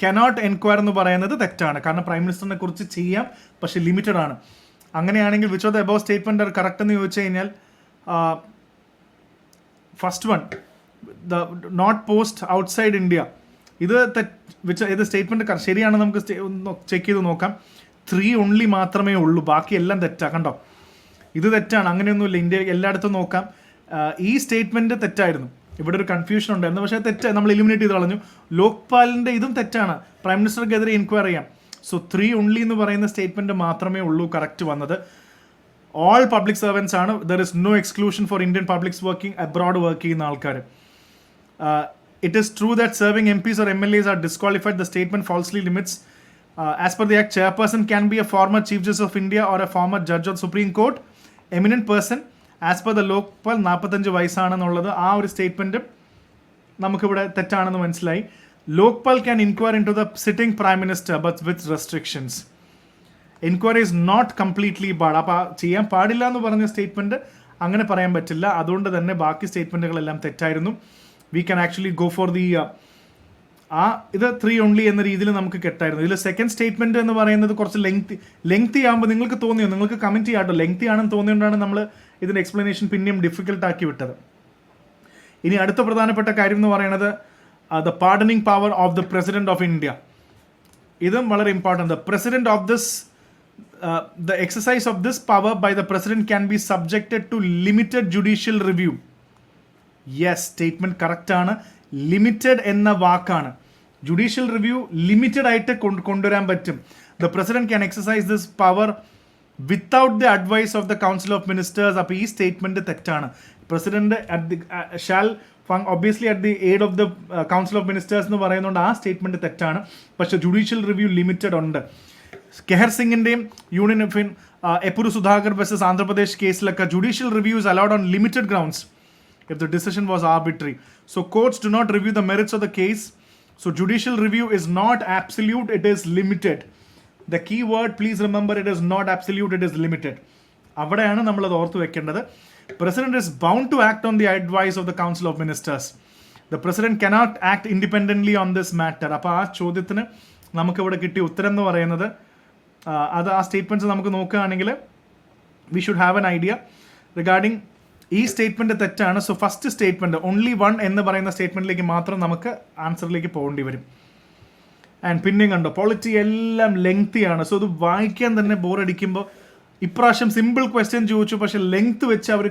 കനോട്ട് എൻക്വയർ എന്ന് പറയുന്നത് തെറ്റാണ്. കാരണം പ്രൈം മിനിസ്റ്ററിനെ കുറിച്ച് ചെയ്യാം, പക്ഷേ ലിമിറ്റഡ് ആണ്. അങ്ങനെയാണെങ്കിൽ which of the above statement are correct എന്ന് ചോദിച്ചു കഴിഞ്ഞാൽ first one, the not post outside India, ഇത് ഇത് സ്റ്റേറ്റ്മെന്റ് ശരിയാണ്. നമുക്ക് ചെക്ക് ചെയ്ത് നോക്കാം. 3 ഓൺലി മാത്രമേ ഉള്ളൂ, ബാക്കി എല്ലാം തെറ്റാ. കണ്ടോ, ഇത് തെറ്റാണ്. അങ്ങനെയൊന്നുമില്ല. ഇന്ത്യ എല്ലായിടത്തും നോക്കാം. ഈ സ്റ്റേറ്റ്മെന്റ് തെറ്റായിരുന്നു. ഇവിടെ ഒരു കൺഫ്യൂഷൻ ഉണ്ടായിരുന്നു, പക്ഷേ തെറ്റാണ്. നമ്മൾ എലിമിനേറ്റ് ചെയ്ത് കളഞ്ഞു. ലോക്പാലിൻ്റെ ഇതും തെറ്റാണ്. പ്രൈം മിനിസ്റ്റർക്കെതിരെ എൻക്വയർ ചെയ്യാം. സോ 3 ഓൺലി എന്ന് പറയുന്ന സ്റ്റേറ്റ്മെന്റ് മാത്രമേ ഉള്ളൂ കറക്റ്റ് വന്നത്. ഓൾ പബ്ലിക് സർവൻസ് ആണ്. There is no exclusion for Indian publics working abroad work ചെയ്യുന്ന ആൾക്കാർ. It is true that serving MPs or MLAs are disqualified. The statement falsely limits. As per the Act, chairperson can be a former Chief Justice of India or a former judge of Supreme Court. Eminent person, as per the Lokpal 45 വയസ്സാണെന്നുള്ളത് ആ ഒരു സ്റ്റേറ്റ്മെൻറ്റും നമുക്കിവിടെ തെറ്റാണെന്ന് മനസ്സിലായി. Lokpal can inquire into the sitting Prime Minister but with restrictions. Inquiry is not completely bad. അപ്പോൾ ചെയ്യാൻ പാടില്ല എന്ന് പറഞ്ഞ സ്റ്റേറ്റ്മെൻറ്റ് അങ്ങനെ പറയാൻ പറ്റില്ല. അതുകൊണ്ട് തന്നെ ബാക്കി സ്റ്റേറ്റ്മെൻറ്റുകളെല്ലാം തെറ്റായിരുന്നു. We can actually go for the ഇത് 3 ഓൺലി എന്ന രീതിയിൽ നമുക്ക് കെട്ടായിരുന്നു. ഇതിൽ സെക്കൻഡ് സ്റ്റേറ്റ്മെന്റ് എന്ന് പറയുന്നത് കുറച്ച് ലെങ്തി ആകുമ്പോൾ നിങ്ങൾക്ക് തോന്നിയോ, നിങ്ങൾക്ക് കമന്റ് ചെയ്യാട്ടോ. ലെങ്തി ആണെന്ന് തോന്നിയോണ്ടാണ് നമ്മൾ ഇതിന്റെ എക്സ്പ്ലനേഷൻ പിന്നെയും ഡിഫിക്കൽട്ട് ആക്കി വിട്ടത്. ഇനി അടുത്ത പ്രധാനപ്പെട്ട കാര്യം എന്ന് പറയുന്നത് the pardoning power of the president of India. ഇതും വളരെ important. The president of this the exercise of this power by the president can be subjected to limited judicial review. Yes, statement correct ആണ്. Limited എന്ന വാക്കാണ്. Judicial review limited ആയിട്ട് കൊണ്ടുവരാൻ പറ്റും. The president can exercise this power without the advice of the council of ministers. അപ്പോൾ ഈ statement തെറ്റാണ്. President shall obviously at the aid of the council of ministers എന്ന് പറയുന്നതുകൊണ്ട് ആ സ്റ്റേറ്റ്മെന്റ് തെറ്റാണ്. പക്ഷെ ജുഡീഷ്യൽ റിവ്യൂ ലിമിറ്റഡ് ഉണ്ട്. കെഹർ സിംഗിന്റെയും യൂണിയൻ എപ്പുരു സുധാകർ വേഴ്സസ് ആന്ധ്രാപ്രദേശ് കേസിലൊക്കെ judicial review is allowed on limited grounds if the decision was arbitrary. So courts do not review the merits of the case. So judicial review is not absolute, it is limited. The key word, please remember, it is not absolute, it is limited. അവിടെയാണ് നമ്മളത് ഓർത്ത് വെക്കേണ്ടത്. President is bound to act on the advice of the Council of Ministers. The President cannot act independently on this matter. അപ്പോൾ ആ ചോദ്യത്തിന് നമുക്കിവിടെ കിട്ടിയ ഉത്തരം എന്ന് പറയുന്നത് അത് ആ സ്റ്റേറ്റ്മെൻറ്റ്സ് നമുക്ക് നോക്കുകയാണെങ്കിൽ V should have an idea regarding ഈ സ്റ്റേറ്റ്മെൻറ്റ് തെറ്റാണ്. So first statement only one എന്ന് പറയുന്ന സ്റ്റേറ്റ്മെൻറ്റിലേക്ക് മാത്രം നമുക്ക് ആൻസറിലേക്ക് പോകേണ്ടി വരും. ആൻഡ് പിന്നെയും കണ്ടോ പോളിറ്റി എല്ലാം ലെങ്തിയാണ്. സോ ഇത് വായിക്കാൻ തന്നെ ബോറടിക്കുമ്പോൾ ഇപ്രാവശ്യം സിമ്പിൾ ക്വസ്റ്റ്യൻ ചോദിച്ചു, പക്ഷേ ലെങ്ത് വെച്ച് അവർ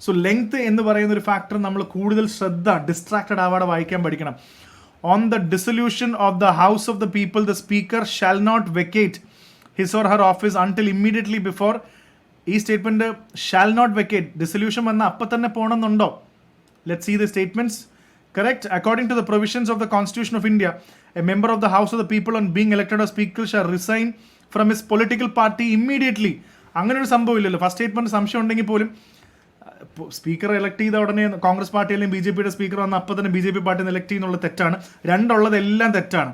സോ ലെങ്ത് എന്ന് പറയുന്ന ഒരു ഫാക്ടർ നമ്മൾ കൂടുതൽ ഡിസ്ട്രാക്റ്റഡ് ആവാതെ വായിക്കാൻ പഠിക്കണം. On the dissolution of the house of the people the speaker shall not vacate his or her office until immediately before. ഈ statement shall not vacate dissolution വന്നാൽ അപ്പം തന്നെ പോകണമെന്നുണ്ടോ? Let see the statements. Correct. According to the provisions of the Constitution of India, a member of the House of the People on being elected as Speaker shall resign from his political party immediately. അങ്ങനെ ഒരു സംഭവം ഇല്ലല്ലോ. First statement സംശയം ഉണ്ടെങ്കിൽ പോലും speaker elect ചെയ്ത ഉടനെ Congress party അല്ലെങ്കിൽ ബി ജെ പിയുടെ സ്പീക്കർ വന്ന അപ്പം തന്നെ ബി ജെ പി പാർട്ടിന്ന് എലക്ട് ചെയ്യുന്നുള്ള തെറ്റാണ്. രണ്ടുള്ളതെല്ലാം തെറ്റാണ്.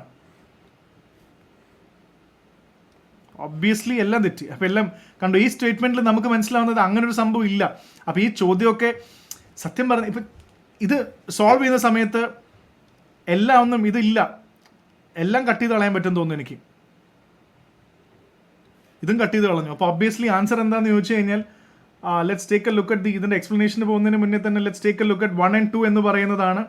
ഒബ്വിയസ്ലി എല്ലാം തെറ്റി. അപ്പം എല്ലാം കണ്ടു. ഈ സ്റ്റേറ്റ്മെന്റിൽ നമുക്ക് മനസ്സിലാവുന്നത് അങ്ങനെ ഒരു സംഭവം ഇല്ല. അപ്പം ഈ ചോദ്യമൊക്കെ സത്യം പറഞ്ഞ ഇപ്പം ഇത് സോൾവ് ചെയ്യുന്ന സമയത്ത് എല്ലാം ഒന്നും ഇതില്ല, എല്ലാം കട്ട് ചെയ്ത് കളയാൻ പറ്റുമെന്ന് തോന്നുന്നു എനിക്ക്. ഇതും കട്ട് ചെയ്ത് കളഞ്ഞു. അപ്പോൾ ഒബ്വിയസ്ലി ആൻസർ എന്താണെന്ന് ചോദിച്ചു കഴിഞ്ഞാൽ let's take A look at ഇതിൻ്റെ എക്സ്പ്ലനേഷന് പോകുന്നതിന് മുന്നേ തന്നെ let's take A look at 1 and 2 എന്ന് പറയുന്നതാണ്.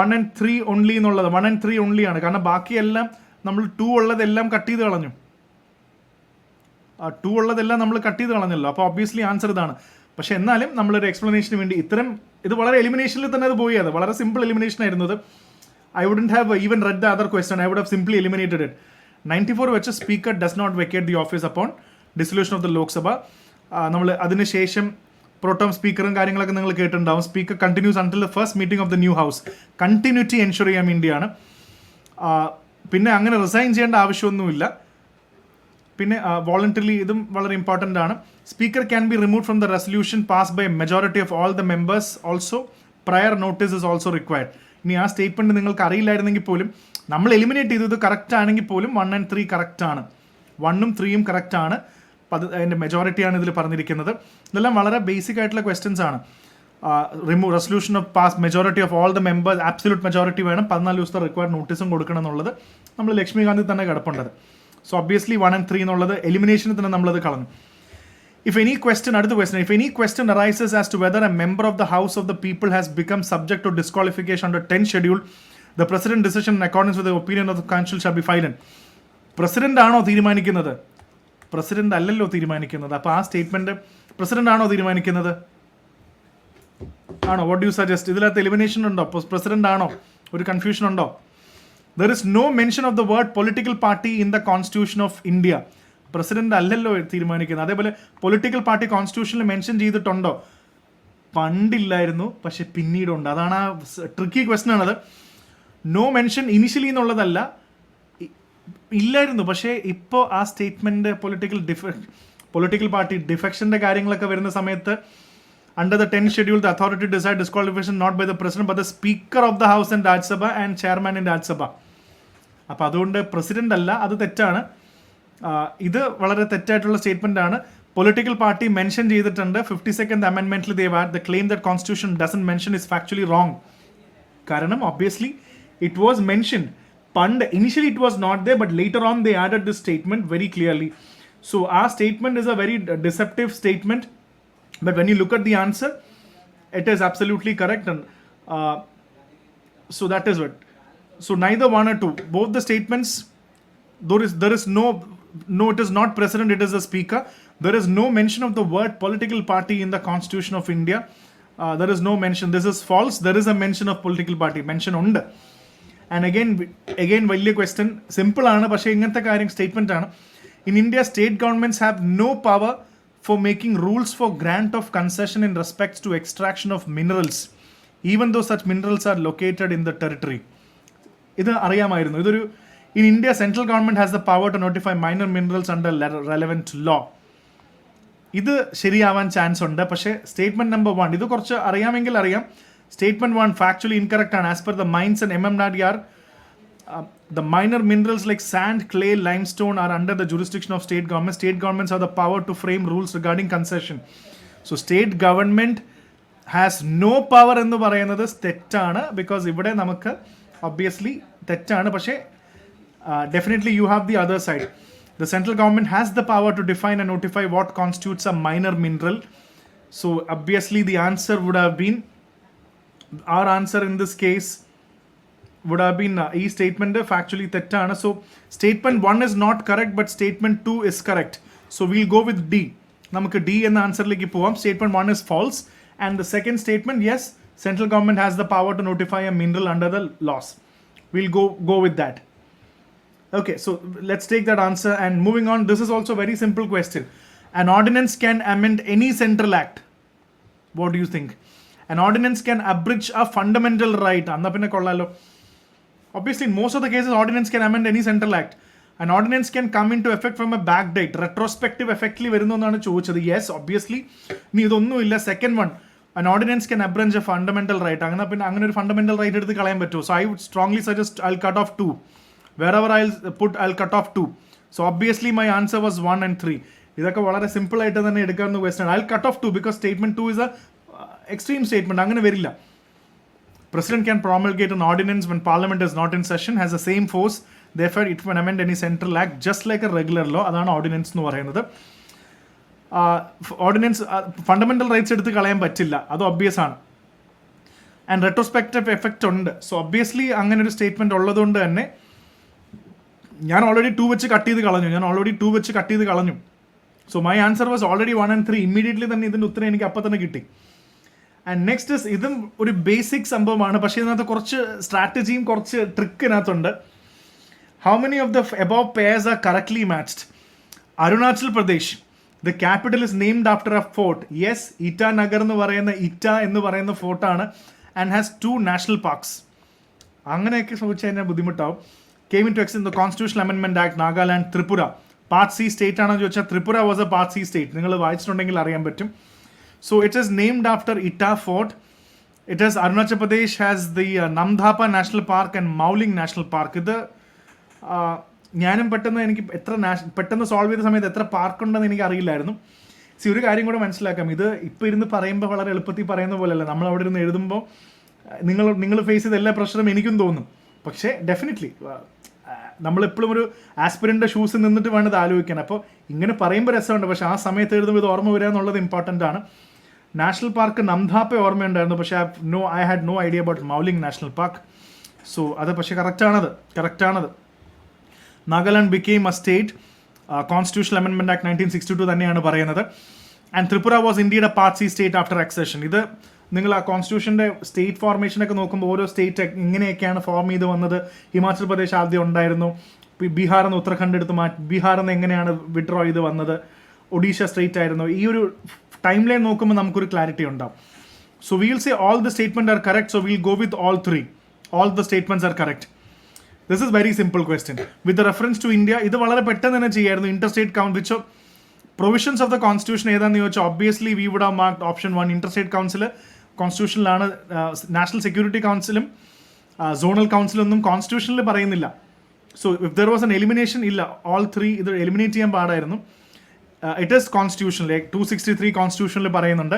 1 and 3 ഓൺലി എന്നുള്ളത് 1 and 3 ഓൺലി ആണ്. കാരണം ബാക്കിയെല്ലാം നമ്മൾ 2 ഉള്ളതെല്ലാം കട്ട് ചെയ്ത് കളഞ്ഞു. 2 ഉള്ളതെല്ലാം നമ്മൾ കട്ട് ചെയ്ത് കളഞ്ഞല്ലോ. അപ്പോൾ ഒബ്വിയസ്ലി ആൻസർ ഇതാണ്. പക്ഷെ എന്നാലും നമ്മളൊരു എക്സ്പ്ലനേഷന് വേണ്ടി ഇത് വളരെ എലിമിനേഷനിൽ തന്നെ അത് പോയി. അത് വളരെ സിമ്പിൾ എലിമിനേഷൻ ആയിരുന്നത്. I wouldn't have even read the other question. I would have simply eliminated it. 94 വെച്ച് speaker does not vacate the office upon dissolution of the Lok Sabha. നമ്മൾ അതിനുശേഷം പ്രോട്ടോം സ്പീക്കറും കാര്യങ്ങളൊക്കെ നിങ്ങൾ കേട്ടിട്ടുണ്ടാവും. Speaker continues until the first meeting of the new house. Continuity ensure ചെയ്യാൻ വേണ്ടിയാണ്. പിന്നെ അങ്ങനെ റിസൈൻ ചെയ്യേണ്ട ആവശ്യമൊന്നുമില്ല. പിന്നെ വോളണ്ടറിലി ഇതും വളരെ ഇമ്പോർട്ടൻ്റ് ആണ്. Speaker can be remove from the resolution pass by majority of all the members. Also prior notice is also required. ഇനി ആ സ്റ്റേറ്റ്മെൻറ്റ് നിങ്ങൾക്ക് അറിയില്ലായിരുന്നെങ്കിൽ പോലും നമ്മൾ എലിമിനേറ്റ് ചെയ്തത് കറക്റ്റ് ആണെങ്കിൽ പോലും 1 and 3 കറക്റ്റ് ആണ്. 1ഉം 3ഉം കറക്റ്റ് ആണ്. അതിൻ്റെ മെജോറിറ്റിയാണ് ഇതിൽ പറഞ്ഞിരിക്കുന്നത്. ഇതെല്ലാം വളരെ ബേസിക് ആയിട്ടുള്ള ക്വസ്റ്റ്യൻസ് ആണ്. Remove resolution of pass majority of all the members, absolute majority വേണം. 14 ദിവസത്തെ റിക്വയർഡ് നോട്ടീസും കൊടുക്കണം എന്നുള്ളത് നമ്മൾ ലക്ഷ്മികാന്തിൽ തന്നെ കിടപ്പുണ്ടത്. സോ ഒബ്വിയസ്ലി 1 and 3 എന്നുള്ളത് എലിമിനേഷന് തന്നെ നമ്മളത് കളഞ്ഞു. If any question arises as to whether a member of the House of the People has become subject to disqualification under 10th schedule, the President decision in accordance with the opinion of the Council shall be filed. President ആണോ തീരുമാനിക്കുന്നത്? President അല്ലല്ലോ തീരുമാനിക്കുന്നത്. അപ്പോൾ ആ statement president ആണോ തീരുമാനിക്കുന്നത്? ആണോ? What do you suggest? ഇതിനകത്ത് എലിമിനേഷൻ ഉണ്ടോ? പ്രസിഡന്റ് ആണോ? ഒരു കൺഫ്യൂഷൻ ഉണ്ടോ? There is no mention of the word political party in the Constitution of India. President അല്ലല്ലോ തീരുമാനിക്കുന്നത്. അതേപോലെ പൊളിറ്റിക്കൽ പാർട്ടി കോൺസ്റ്റിറ്റ്യൂഷനിൽ മെൻഷൻ ചെയ്തിട്ടുണ്ടോ? പണ്ടില്ലായിരുന്നു, പക്ഷെ പിന്നീടുണ്ട്. അതാണ് ആ ട്രിക്കി ക്വസ്റ്റൻ ആണത്. നോ മെൻഷൻ ഇനിഷ്യലി എന്നുള്ളതല്ല, ഇല്ലായിരുന്നു. പക്ഷേ ഇപ്പോൾ ആ സ്റ്റേറ്റ്മെന്റ് പൊളിറ്റിക്കൽ പാർട്ടി ഡിഫെക്ഷൻ്റെ കാര്യങ്ങളൊക്കെ വരുന്ന സമയത്ത് under the 10th schedule the authority to decide disqualification not by the president but the speaker of the house in Rajya Sabha and chairman in Rajya Sabha. അപ്പോൾ അതുകൊണ്ട് പ്രസിഡന്റ് അല്ല, അത് തെറ്റാണ്. ഇത് വളരെ തെറ്റായിട്ടുള്ള സ്റ്റേറ്റ്മെന്റ് ആണ്. പൊളിറ്റിക്കൽ പാർട്ടി മെൻഷൻ ചെയ്തിട്ടുണ്ട്. 52nd amendment the claim that constitution doesn't mention is factually wrong. കാരണം obviously it was mentioned. Initially it was not there, but later on they added this statement very clearly. So our statement is a very deceptive statement, but when you look at the answer, it is absolutely correct. And so that is what. So neither 1 or 2, both the statements, there is no, it is not president, it is the speaker. There is no mention of the word political party in the Constitution of India. There is no mention. This is false. There is a mention of political party. Mention ഉണ്ട്. And again വലിയ question, simple ആണ്, പക്ഷേ ഇങ്ങനത്തെ കാര്യം statement ആണ്. In India, state governments have no power for making rules for grant of concession in respect to extraction of minerals, even though such minerals are located in the territory. ഇത് അറിയാമായിരുന്നു. in India, central government has the power to notify minor minerals under relevant law. ഇത് ശരിയാവാൻ chance ഉണ്ട്. പക്ഷേ statement number 1 ഇത് കുറച്ച് അറിയാമെങ്കിൽ അറിയാം. Statement 1 factually incorrect ആണ്. As per the mines and MMRDR, the minor minerals like sand, clay, limestone are under the jurisdiction of state governments. State governments have the power to frame rules regarding concession. So state government has no power എന്ന് പറയുന്നത് തെറ്റാണ്. Because ഇവിടെ നമുക്ക് obviously തെറ്റാണ്. പക്ഷേ definitely you have the other side. The central government has the power to define and notify what constitutes a minor mineral. So obviously the answer would have been, our answer in this case would have been e statement factually tettana. So statement 1 is not correct, but statement 2 is correct. So we'll go with D. Namukku D enna answer like povam. Statement 1 is false, and the second statement, yes, central government has the power to notify a mineral under the laws. We'll go with that. Okay, so let's take that answer. And moving on, this is also a very simple question. An ordinance can amend any central act. What do you think? An ordinance can abridge a fundamental right. Anna pinna kollalo. Obviously, in most of the cases, ordinance can amend any central act. An ordinance can come into effect from a back date. Retrospective effectly varunnu ennaanu choദിച്ചത്. Yes, obviously. Ni idonnum illa. Second one, an ordinance can abridge a fundamental right. Angana pinna angane oru fundamental right eduthu kalayan pattu. So I would strongly suggest I'll cut off 2. Wherever I'll cut off 2. So obviously my answer was 1 and 3. ഇതൊക്കെ വളരെ simple ആയിട്ട് തന്നെ എടുക്കാവുന്ന question. I'll cut off 2 because statement 2 is a extreme statement. അങ്ങനെ വരില്ല. President can promulgate an ordinance when parliament is not in session, has the same force, therefore it can amend any central act just like a regular law. അതാണ് ordinance എന്ന് പറയുന്നത്. Ordinance fundamental rights എടുത്ത് കളയാൻ പറ്റില്ല, അത് obvious ആണ്. And retrospective effect ഉണ്ട്. So obviously അങ്ങനെ ഒരു സ്റ്റേറ്റ്മെന്റ് ഉള്ളതുകൊണ്ട് തന്നെ ഞാൻ ഓൾറെഡി 2 വെച്ച് കട്ട് ചെയ്ത് കളഞ്ഞു. So my answer was already 1 and 3. Immediately തന്നെ ഇതിൻ്റെ ഉത്തരം എനിക്ക് അപ്പം തന്നെ കിട്ടി. ആൻഡ് നെക്സ്റ്റ് ഇസ്, ഇതും ഒരു ബേസിക് സംഭവമാണ്, പക്ഷേ ഇതിനകത്ത് കുറച്ച് സ്ട്രാറ്റജിയും കുറച്ച് ട്രിക്ക് ഇതിനകത്തുണ്ട്. How many of the above pairs are correctly matched? Arunachal Pradesh, the capital is named after a fort. Yes, Itanagar എന്ന് പറയുന്ന ഫോർട്ടാണ്. And has 2 national parks. അങ്ങനെയൊക്കെ ചോദിച്ചു കഴിഞ്ഞാൽ ബുദ്ധിമുട്ടാവും. Came into effect in the Constitutional Amendment Act, Nagaland, Tripura. Part C state ആണെന്ന് ചോദിച്ചാൽ Tripura was a Part C state. നിങ്ങൾ വായിച്ചിട്ടുണ്ടെങ്കിൽ അറിയാൻ പറ്റും. So it is named after Ita Fort. It is Arunachal Pradesh has the Namdhapa National Park and Mauling National Park. ഇത് ഞാനും എനിക്ക് പെട്ടെന്ന് solve ചെയ്ത സമയത്ത് എത്ര പാർക്ക് ഉണ്ടെന്ന് എനിക്ക് അറിയില്ലായിരുന്നു. ഒരു കാര്യം കൂടെ മനസ്സിലാക്കാം, ഇത് ഇപ്പോൾ ഇരുന്ന് പറയുമ്പോൾ വളരെ എളുപ്പത്തിൽ പറയുന്ന പോലെയല്ല. നമ്മൾ അവിടെ ഇരുന്ന് എഴുതുമ്പോൾ നിങ്ങൾ ഫേസ് ചെയ്ത എല്ലാ പ്രശ്നവും എനിക്കും തോന്നും. പക്ഷേ ഡെഫിനറ്റ്ലി നമ്മളെപ്പോഴും ഒരു ആസ്പിരൻ്റെ ഷൂസിൽ നിന്നിട്ട് വേണം ഇത് ആലോചിക്കാൻ. അപ്പോൾ ഇങ്ങനെ പറയുമ്പോൾ രസമുണ്ട്, പക്ഷേ ആ സമയത്ത് എഴുതുമ്പോൾ ഇത് ഓർമ്മ വരിക എന്നുള്ളത് ഇമ്പോർട്ടൻ്റ് ആണ്. നാഷണൽ പാർക്ക് നംധാപ്പ ഓർമ്മയുണ്ടായിരുന്നു, പക്ഷേ I had no idea about Mouling national park. So അത് പക്ഷേ കറക്റ്റാണത്. Nagaland became a state. Constitutional amendment act 1962 തന്നെയാണ് പറയുന്നത്. ആൻഡ് ത്രിപുര വാസ് ഇന്ത്യയുടെ part C state after accession. ഇത് നിങ്ങൾ ആ കോൺസ്റ്റിറ്റ്യൂഷൻ്റെ സ്റ്റേറ്റ് ഫോർമേഷനൊക്കെ നോക്കുമ്പോൾ ഓരോ സ്റ്റേറ്റ് ഇങ്ങനെയൊക്കെയാണ് ഫോം ചെയ്ത് വന്നത്. ഹിമാചൽ പ്രദേശ് ആദ്യം ഉണ്ടായിരുന്നു, ബീഹാറിൽ നിന്ന് ഉത്തരാഖണ്ഡ് എടുത്ത് മാറ്റി, ബീഹാറിൽ നിന്ന് എങ്ങനെയാണ് വിഡ്രോ ചെയ്ത് വന്നത്, ഒഡീഷ സ്റ്റേറ്റ് ആയിരുന്നു. ഈ ഒരു ടൈം ലൈൻ നോക്കുമ്പോൾ നമുക്കൊരു ക്ലാരിറ്റി ഉണ്ടാവും. So wheel say all the statement are correct. So wheel go with all 3. All the statements are correct. This is very simple question. With the reference to India, ഇത് വളരെ പെട്ടെന്ന് തന്നെ ചെയ്യായിരുന്നു. Interstate which provisions of the constitution ഏതാണെന്ന് ചോദിച്ചാൽ obviously we would have marked option 1. Interstate council കോൺസ്റ്റിറ്റ്യൂഷനിലാണ്. National security കൗൺസിലും zonal കൗൺസിലൊന്നും കോൺസ്റ്റിറ്റ്യൂഷനിൽ പറയുന്നില്ല. So if there was an elimination, ഇല്ല, all 3 ഇത് എലിമിനേറ്റ് ചെയ്യാൻ പാടായിരുന്നു. ഇറ്റ് ഈസ് കോൺസ്റ്റിറ്റ്യൂഷനിൽ 263 കോൺസ്റ്റിറ്റ്യൂഷനിൽ പറയുന്നുണ്ട്.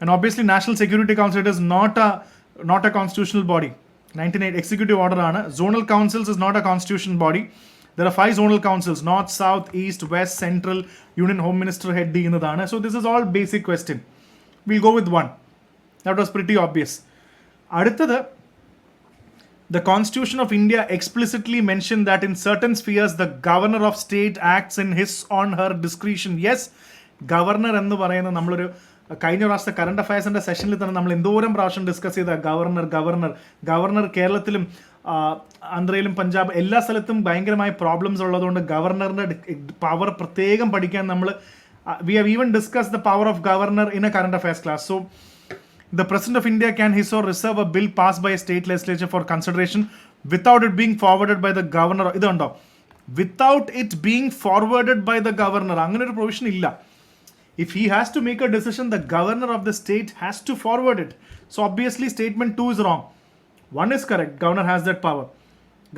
And obviously national security council it is not a constitutional body. 98 executive order ആണ്. Zonal councils is not a constitution body. There are 5 zonal councils: North, South, East, West, Central. Union Home Minister head ചെയ്യുന്നതാണ്. So this is all basic question. We'll go with 1. That was pretty obvious. അടുത്തത്, the Constitution of India explicitly mentioned that in certain spheres the governor of state acts in his or her discretion. Yes, governor എന്ന് പറയുന്നത് നമ്മളൊരു കഴിഞ്ഞ പ്രാവശ്യത്തെ current അഫയേഴ്സിൻ്റെ സെഷനിൽ തന്നെ നമ്മൾ എന്തോരം പ്രാവശ്യം ഡിസ്കസ് ചെയ്ത ഗവർണർ കേരളത്തിലും ആന്ധ്രയിലും പഞ്ചാബ് എല്ലാ സ്ഥലത്തും ഭയങ്കരമായ പ്രോബ്ലംസ് ഉള്ളതുകൊണ്ട് ഗവർണറിൻ്റെ പവർ പ്രത്യേകം പഠിക്കാൻ നമ്മൾ we have even discuss the power of governor in A current affairs class. So the President of India can his or reserve a bill passed by a state legislature for consideration without it being forwarded by the governor. ഇതുണ്ടോ, without it being forwarded by the governor, അങ്ങനെ ഒരു provision ഇല്ല. If he has to make a decision, the governor of the state has to forward it. So obviously statement 2 is wrong. 1 is correct. Governor has that power.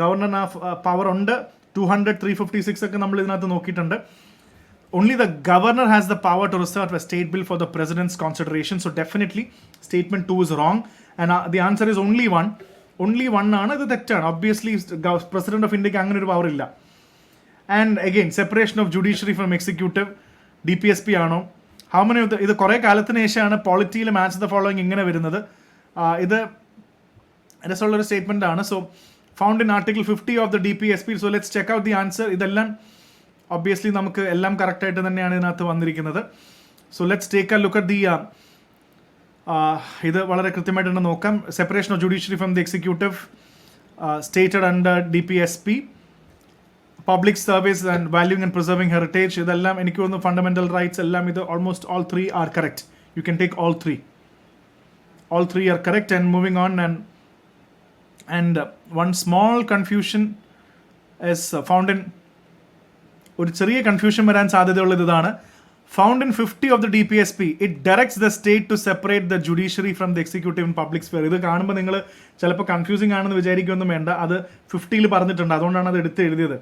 Governor power ഉണ്ട്. 200, 356 ഒക്കെ നമ്മൾ ഇതിനകത്ത് നോക്കിയിട്ടുണ്ട്. only the governor has the power to reserve a state bill for the president's consideration. So definitely statement 2 is wrong, and the answer is only one. Only one ആണ്. ഇത് തെറ്റാണ്. Obviously president of ഇന്ത്യക്ക് അങ്ങനെ ഒരു power ഇല്ല. And again separation of judiciary from executive DPSP ആണോ? How many ഇത് കുറേ കാലത്തിന് ശേഷമാണ് പോളിറ്റിയിൽ മാച്ച് ദ ഫോളോയിങ് ഇങ്ങനെ വരുന്നത്. ഇത് രസമുള്ളൊരു സ്റ്റേറ്റ്മെൻ്റ് ആണ്. So found in article 50 of the DPSP. So let's check out the answer. ഇതെല്ലാം ഒബ്വിയസ്ലി നമുക്ക് എല്ലാം കറക്റ്റായിട്ട് തന്നെയാണ് ഇതിനകത്ത് വന്നിരിക്കുന്നത്. So let's take A look at the ഇത് വളരെ കൃത്യമായിട്ട് തന്നെ നോക്കാം. Separation of judiciary from the executive stated under DPSP. Public service and valuing and preserving heritage, ഇതെല്ലാം എനിക്ക് തോന്നുന്നു ഫണ്ടമെൻ്റൽ റൈറ്റ്സ് എല്ലാം ഇത് almost all 3 are correct. You can take all 3. All 3 are correct. And moving on, and one small confusion is found in, ഒരു ചെറിയ confusion വരാൻ സാധ്യതയുള്ളത് ഇതാണ്. Found in 50 of the DPSP, it directs the state to separate the judiciary from the executive and public sphere. ഇത് കാണുമ്പോൾ നിങ്ങൾ ചിലപ്പോൾ confusing ആണെന്ന് വിചാരിക്കുകയൊന്നും വേണ്ട. അത് 50 പറഞ്ഞിട്ടുണ്ട്, അതുകൊണ്ടാണ് അത് എടുത്ത് എഴുതിയത്.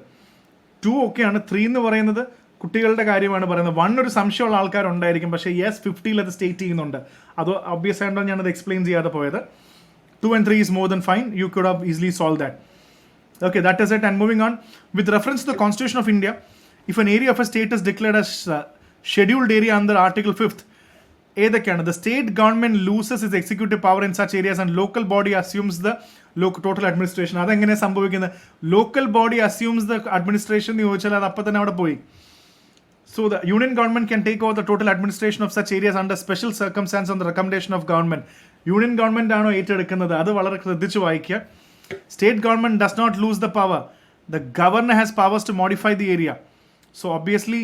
2 ഒക്കെയാണ്. 3 എന്ന് പറയുന്നത് കുട്ടികളുടെ കാര്യമാണ് പറയുന്നത്. 1 ഒരു സംശയമുള്ള ആൾക്കാരുണ്ടായിരിക്കും, പക്ഷേ 50 അത് സ്റ്റേറ്റ് ചെയ്യുന്നുണ്ട്. അത് ഒബ്വിയസ് ആയിട്ടാണ് ഞാനത് എക്സ്പ്ലെയിൻ ചെയ്യാതെ പോയത്. 2 and 3 is more than fine. You could have easily solved that. Okay, that is it. And moving on, with reference to the Constitution of India, if an area of a state is declared as scheduled area under Article 5th, ഏതൊക്കെയാണ്? The state government loses its executive power in such areas and local body assumes the total administration. അതെങ്ങനെ സംഭവിക്കുന്നത്? Local body assumes the administration എന്ന് ചോദിച്ചാൽ അത് അപ്പം തന്നെ അവിടെ പോയി. So the union government can take over the total administration of such areas under special circumstance on the recommendation of government. Union government ആണോ ഏറ്റെടുക്കുന്നത്? അത് വളരെ ശ്രദ്ധിച്ച് വായിക്കുക. State government does not lose the power. The governor has powers to modify the area. So obviously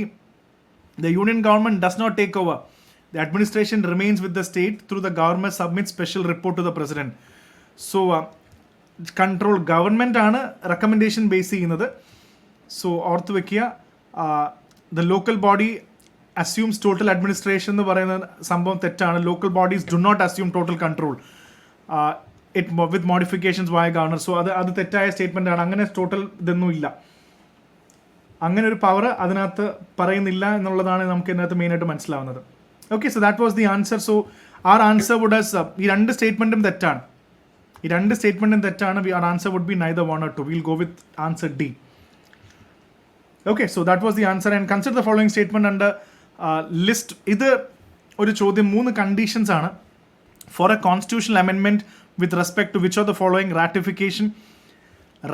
the union government does not take over. The administration remains with the state through the governor submit special report to the president. So control government ആണ് recommendation base ചെയ്യുന്നത്. So ഓർത്ത് വയ്ക്കുക, the local body assumes total administration എന്ന് പറയുന്ന സംഭവം തെറ്റാണ്. Local bodies do not assume total control with modifications by governor. So അത് തെറ്റായ സ്റ്റേറ്റ്മെൻ്റ് ആണ്. അങ്ങനെ ടോട്ടൽ ഇതൊന്നും ഇല്ല, അങ്ങനെ ഒരു പവർ അതിനകത്ത് പറയുന്നില്ല എന്നുള്ളതാണ് നമുക്ക് ഇതിനകത്ത് മെയിനായിട്ട് മനസ്സിലാവുന്നത്. Okay, so that was the answer. So our answer would has, ഈ രണ്ട് സ്റ്റേറ്റ്മെൻറ്റും തെറ്റാണ്. Our answer would be neither 1 or 2. We'll go with answer D. Okay, so that was the answer. And consider the following statement under list. ഇത് ഒരു ചോദ്യം, 3 conditions ആണ്. For a constitutional amendment with respect to which of the following?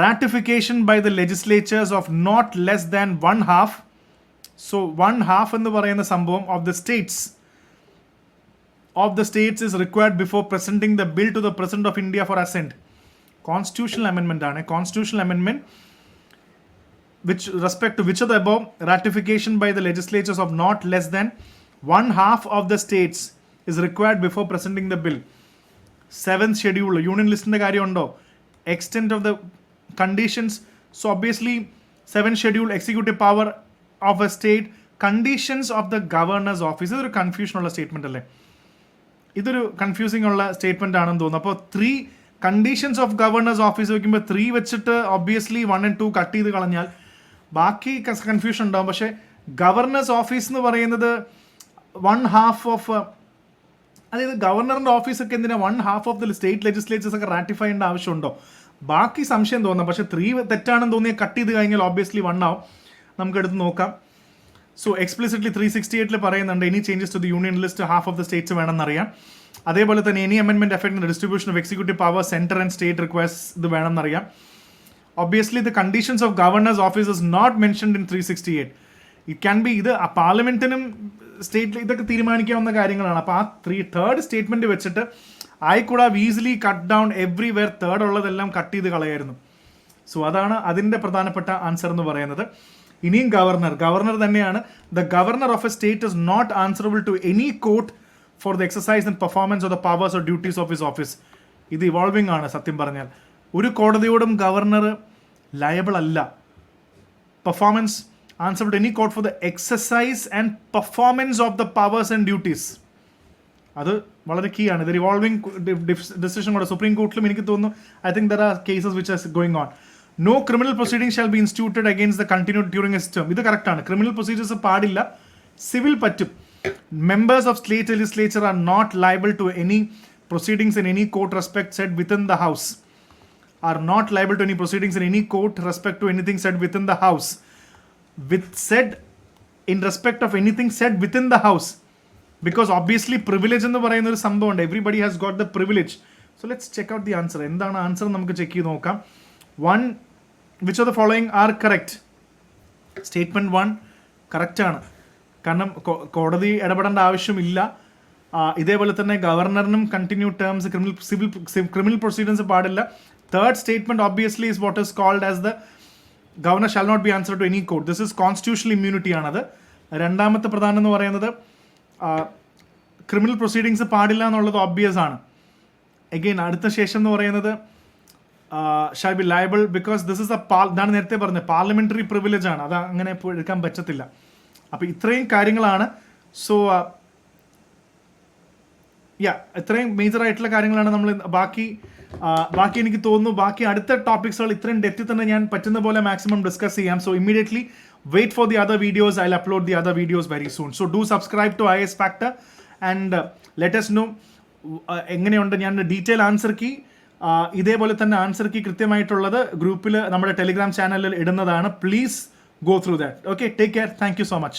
Ratification by the legislatures of not less than 1/2. So 1/2 എന്ന് പറയുന്ന സംഭവം of the states is required before presenting the bill to the president of India for assent. Constitutional amendment ആണ്. Constitutional amendment with respect to which of the above? Ratification by the legislatures of not less than 1/2 of the states is required before presenting the bill. 7th schedule, union list കാര്യം ഉണ്ടോ? Extent of the conditions. So obviously 7th schedule, executive power of a state, conditions of the governor's office. ഇതൊരു confusion ഉള്ള statement അല്ലേ? ഇതൊരു confusing ഉള്ള statement ആണെന്ന് തോന്നുന്നു. അപ്പോൾ 3 കണ്ടീഷൻസ് ഓഫ് ഗവർണേഴ്സ് ഓഫീസ് വയ്ക്കുമ്പോൾ 3 വെച്ചിട്ട് ഒബ്വിയസ്ലി 1 and 2 കട്ട് ചെയ്ത് കളഞ്ഞാൽ ബാക്കി കൺഫ്യൂഷൻ ഉണ്ടാവും. പക്ഷേ ഗവർണേഴ്സ് ഓഫീസ് എന്ന് പറയുന്നത് 1/2 ഓഫ്, അതായത് ഗവർണറിൻ്റെ ഓഫീസൊക്കെ എന്തിനാ 1/2 ഓഫ് ദ സ്റ്റേറ്റ് ലെജിസ്ലേച്ചേഴ്സ് ഒക്കെ റാറ്റിഫൈ ചെയ്യേണ്ട ആവശ്യമുണ്ടോ? ബാക്കി സംശയം തോന്നാം. പക്ഷേ 3 തെറ്റാണെന്ന് തോന്നിയാൽ കട്ട് ചെയ്ത് കഴിഞ്ഞാൽ ഓബ്വിയസ്ലി 1 ആവും. നമുക്ക് എടുത്ത് നോക്കാം. സോ എക്സ്പ്ലിസിറ്റ്ലി 368 പറയുന്നുണ്ട് any changes to the union list half of the states വേണമെന്നറിയാം. അതേപോലെ തന്നെ any amendment affecting the distribution of executive power centre and state requires ഇത് വേണമെന്നറിയാം. Obviously, the conditions of governor's office is not mentioned in 368. It can be ഇത് പാർലമെന്റിനും സ്റ്റേറ്റിൽ ഇതൊക്കെ തീരുമാനിക്കാവുന്ന കാര്യങ്ങളാണ്. അപ്പോൾ ആ 3rd സ്റ്റേറ്റ്മെന്റ് വെച്ചിട്ട് I could have easily cut down everywhere 3rd ഉള്ളതെല്ലാം കട്ട് ചെയ്ത് കളയായിരുന്നു. സോ അതാണ് അതിൻ്റെ പ്രധാനപ്പെട്ട ആൻസർ എന്ന് പറയുന്നത്. ഇനിയും ഗവർണർ തന്നെയാണ്. The governor of a state is not answerable to any court for the exercise and performance of the powers or duties of his office. ഇത് ഇവോൾവിംഗ് ആണ് സത്യം പറഞ്ഞാൽ. ഒരു കോടതിയോടും ഗവർണർ ലയബിൾ അല്ല. Performance answer to any court for the exercise and performance of the powers and duties. അത് വളരെ key ആണ്. ഇത് റിവോൾവിംഗ് ഡിസിഷൻ കൂടെ സുപ്രീം കോർട്ടിലും എനിക്ക് തോന്നുന്നു. I think there are cases which are going on. No criminal proceeding shall be instituted against the continued during his term. ഇത് കറക്റ്റാണ്. ക്രിമിനൽ പ്രൊസീജിയേഴ്സ് പാടില്ല. സിവിൽ പറ്റും. Members of state legislature are not liable to any proceedings in any court respect said within the house. Are not liable to any proceedings in any court respect to anything said within the house. With said in respect of anything said within the house. Because obviously privilege എന്ന് പറയുന്ന ഒരു സംഭവമുണ്ട്. Everybody has got the privilege. So let's check out the answer. എന്താണ് answer നമുക്ക് check ചെയ്ത് നോക്കാം. 1. Which of the following are correct? Statement 1 correct ആണ്. കാരണം കോടതി ഇടപെടേണ്ട ആവശ്യമില്ല. ഇതേപോലെ തന്നെ ഗവർണറിനും കണ്ടിന്യൂ ടേംസ് ക്രിമിനൽ പ്രൊസീഡിങ്സ് പാടില്ല. Third statement obviously is what is called as the governor shall not be answer to any court. This is constitutional immunity ആണത്. രണ്ടാമത്തെ പ്രധാനം എന്ന് പറയുന്നത് ക്രിമിനൽ പ്രൊസീഡിങ്സ് പാടില്ല എന്നുള്ളത് ഓബ്വിയസ് ആണ്. അഗെയിൻ അടുത്ത ശേഷം എന്ന് പറയുന്നത് shall be liable because this is ഇതാണ് നേരത്തെ പറഞ്ഞത് പാർലമെന്ററി പ്രിവിലേജ് ആണ്. അത് അങ്ങനെ എടുക്കാൻ പറ്റത്തില്ല. അപ്പോൾ ഇത്രയും കാര്യങ്ങളാണ്. സോ ഇത്രയും മേജർ ആയിട്ടുള്ള കാര്യങ്ങളാണ് നമ്മൾ ബാക്കി എനിക്ക് തോന്നുന്നു ബാക്കി അടുത്ത ടോപ്പിക്സുകൾ ഇത്രയും ഡെപ്തിൽ തന്നെ ഞാൻ പറ്റുന്ന പോലെ മാക്സിമം ഡിസ്കസ് ചെയ്യാം. So immediately wait for the other videos. I will upload the other videos very soon. So do subscribe to IAS Factor and let us know എങ്ങനെയുണ്ട്. ഞാൻ ഡീറ്റെയിൽ ആൻസർ കീ ഇതേപോലെ തന്നെ ആൻസർ കീ കൃത്യമായിട്ടുള്ളത് ഗ്രൂപ്പിൽ നമ്മുടെ Telegram ചാനലിൽ ഇടുന്നതാണ്. Please go through that. Okay, take care. Thank you so much.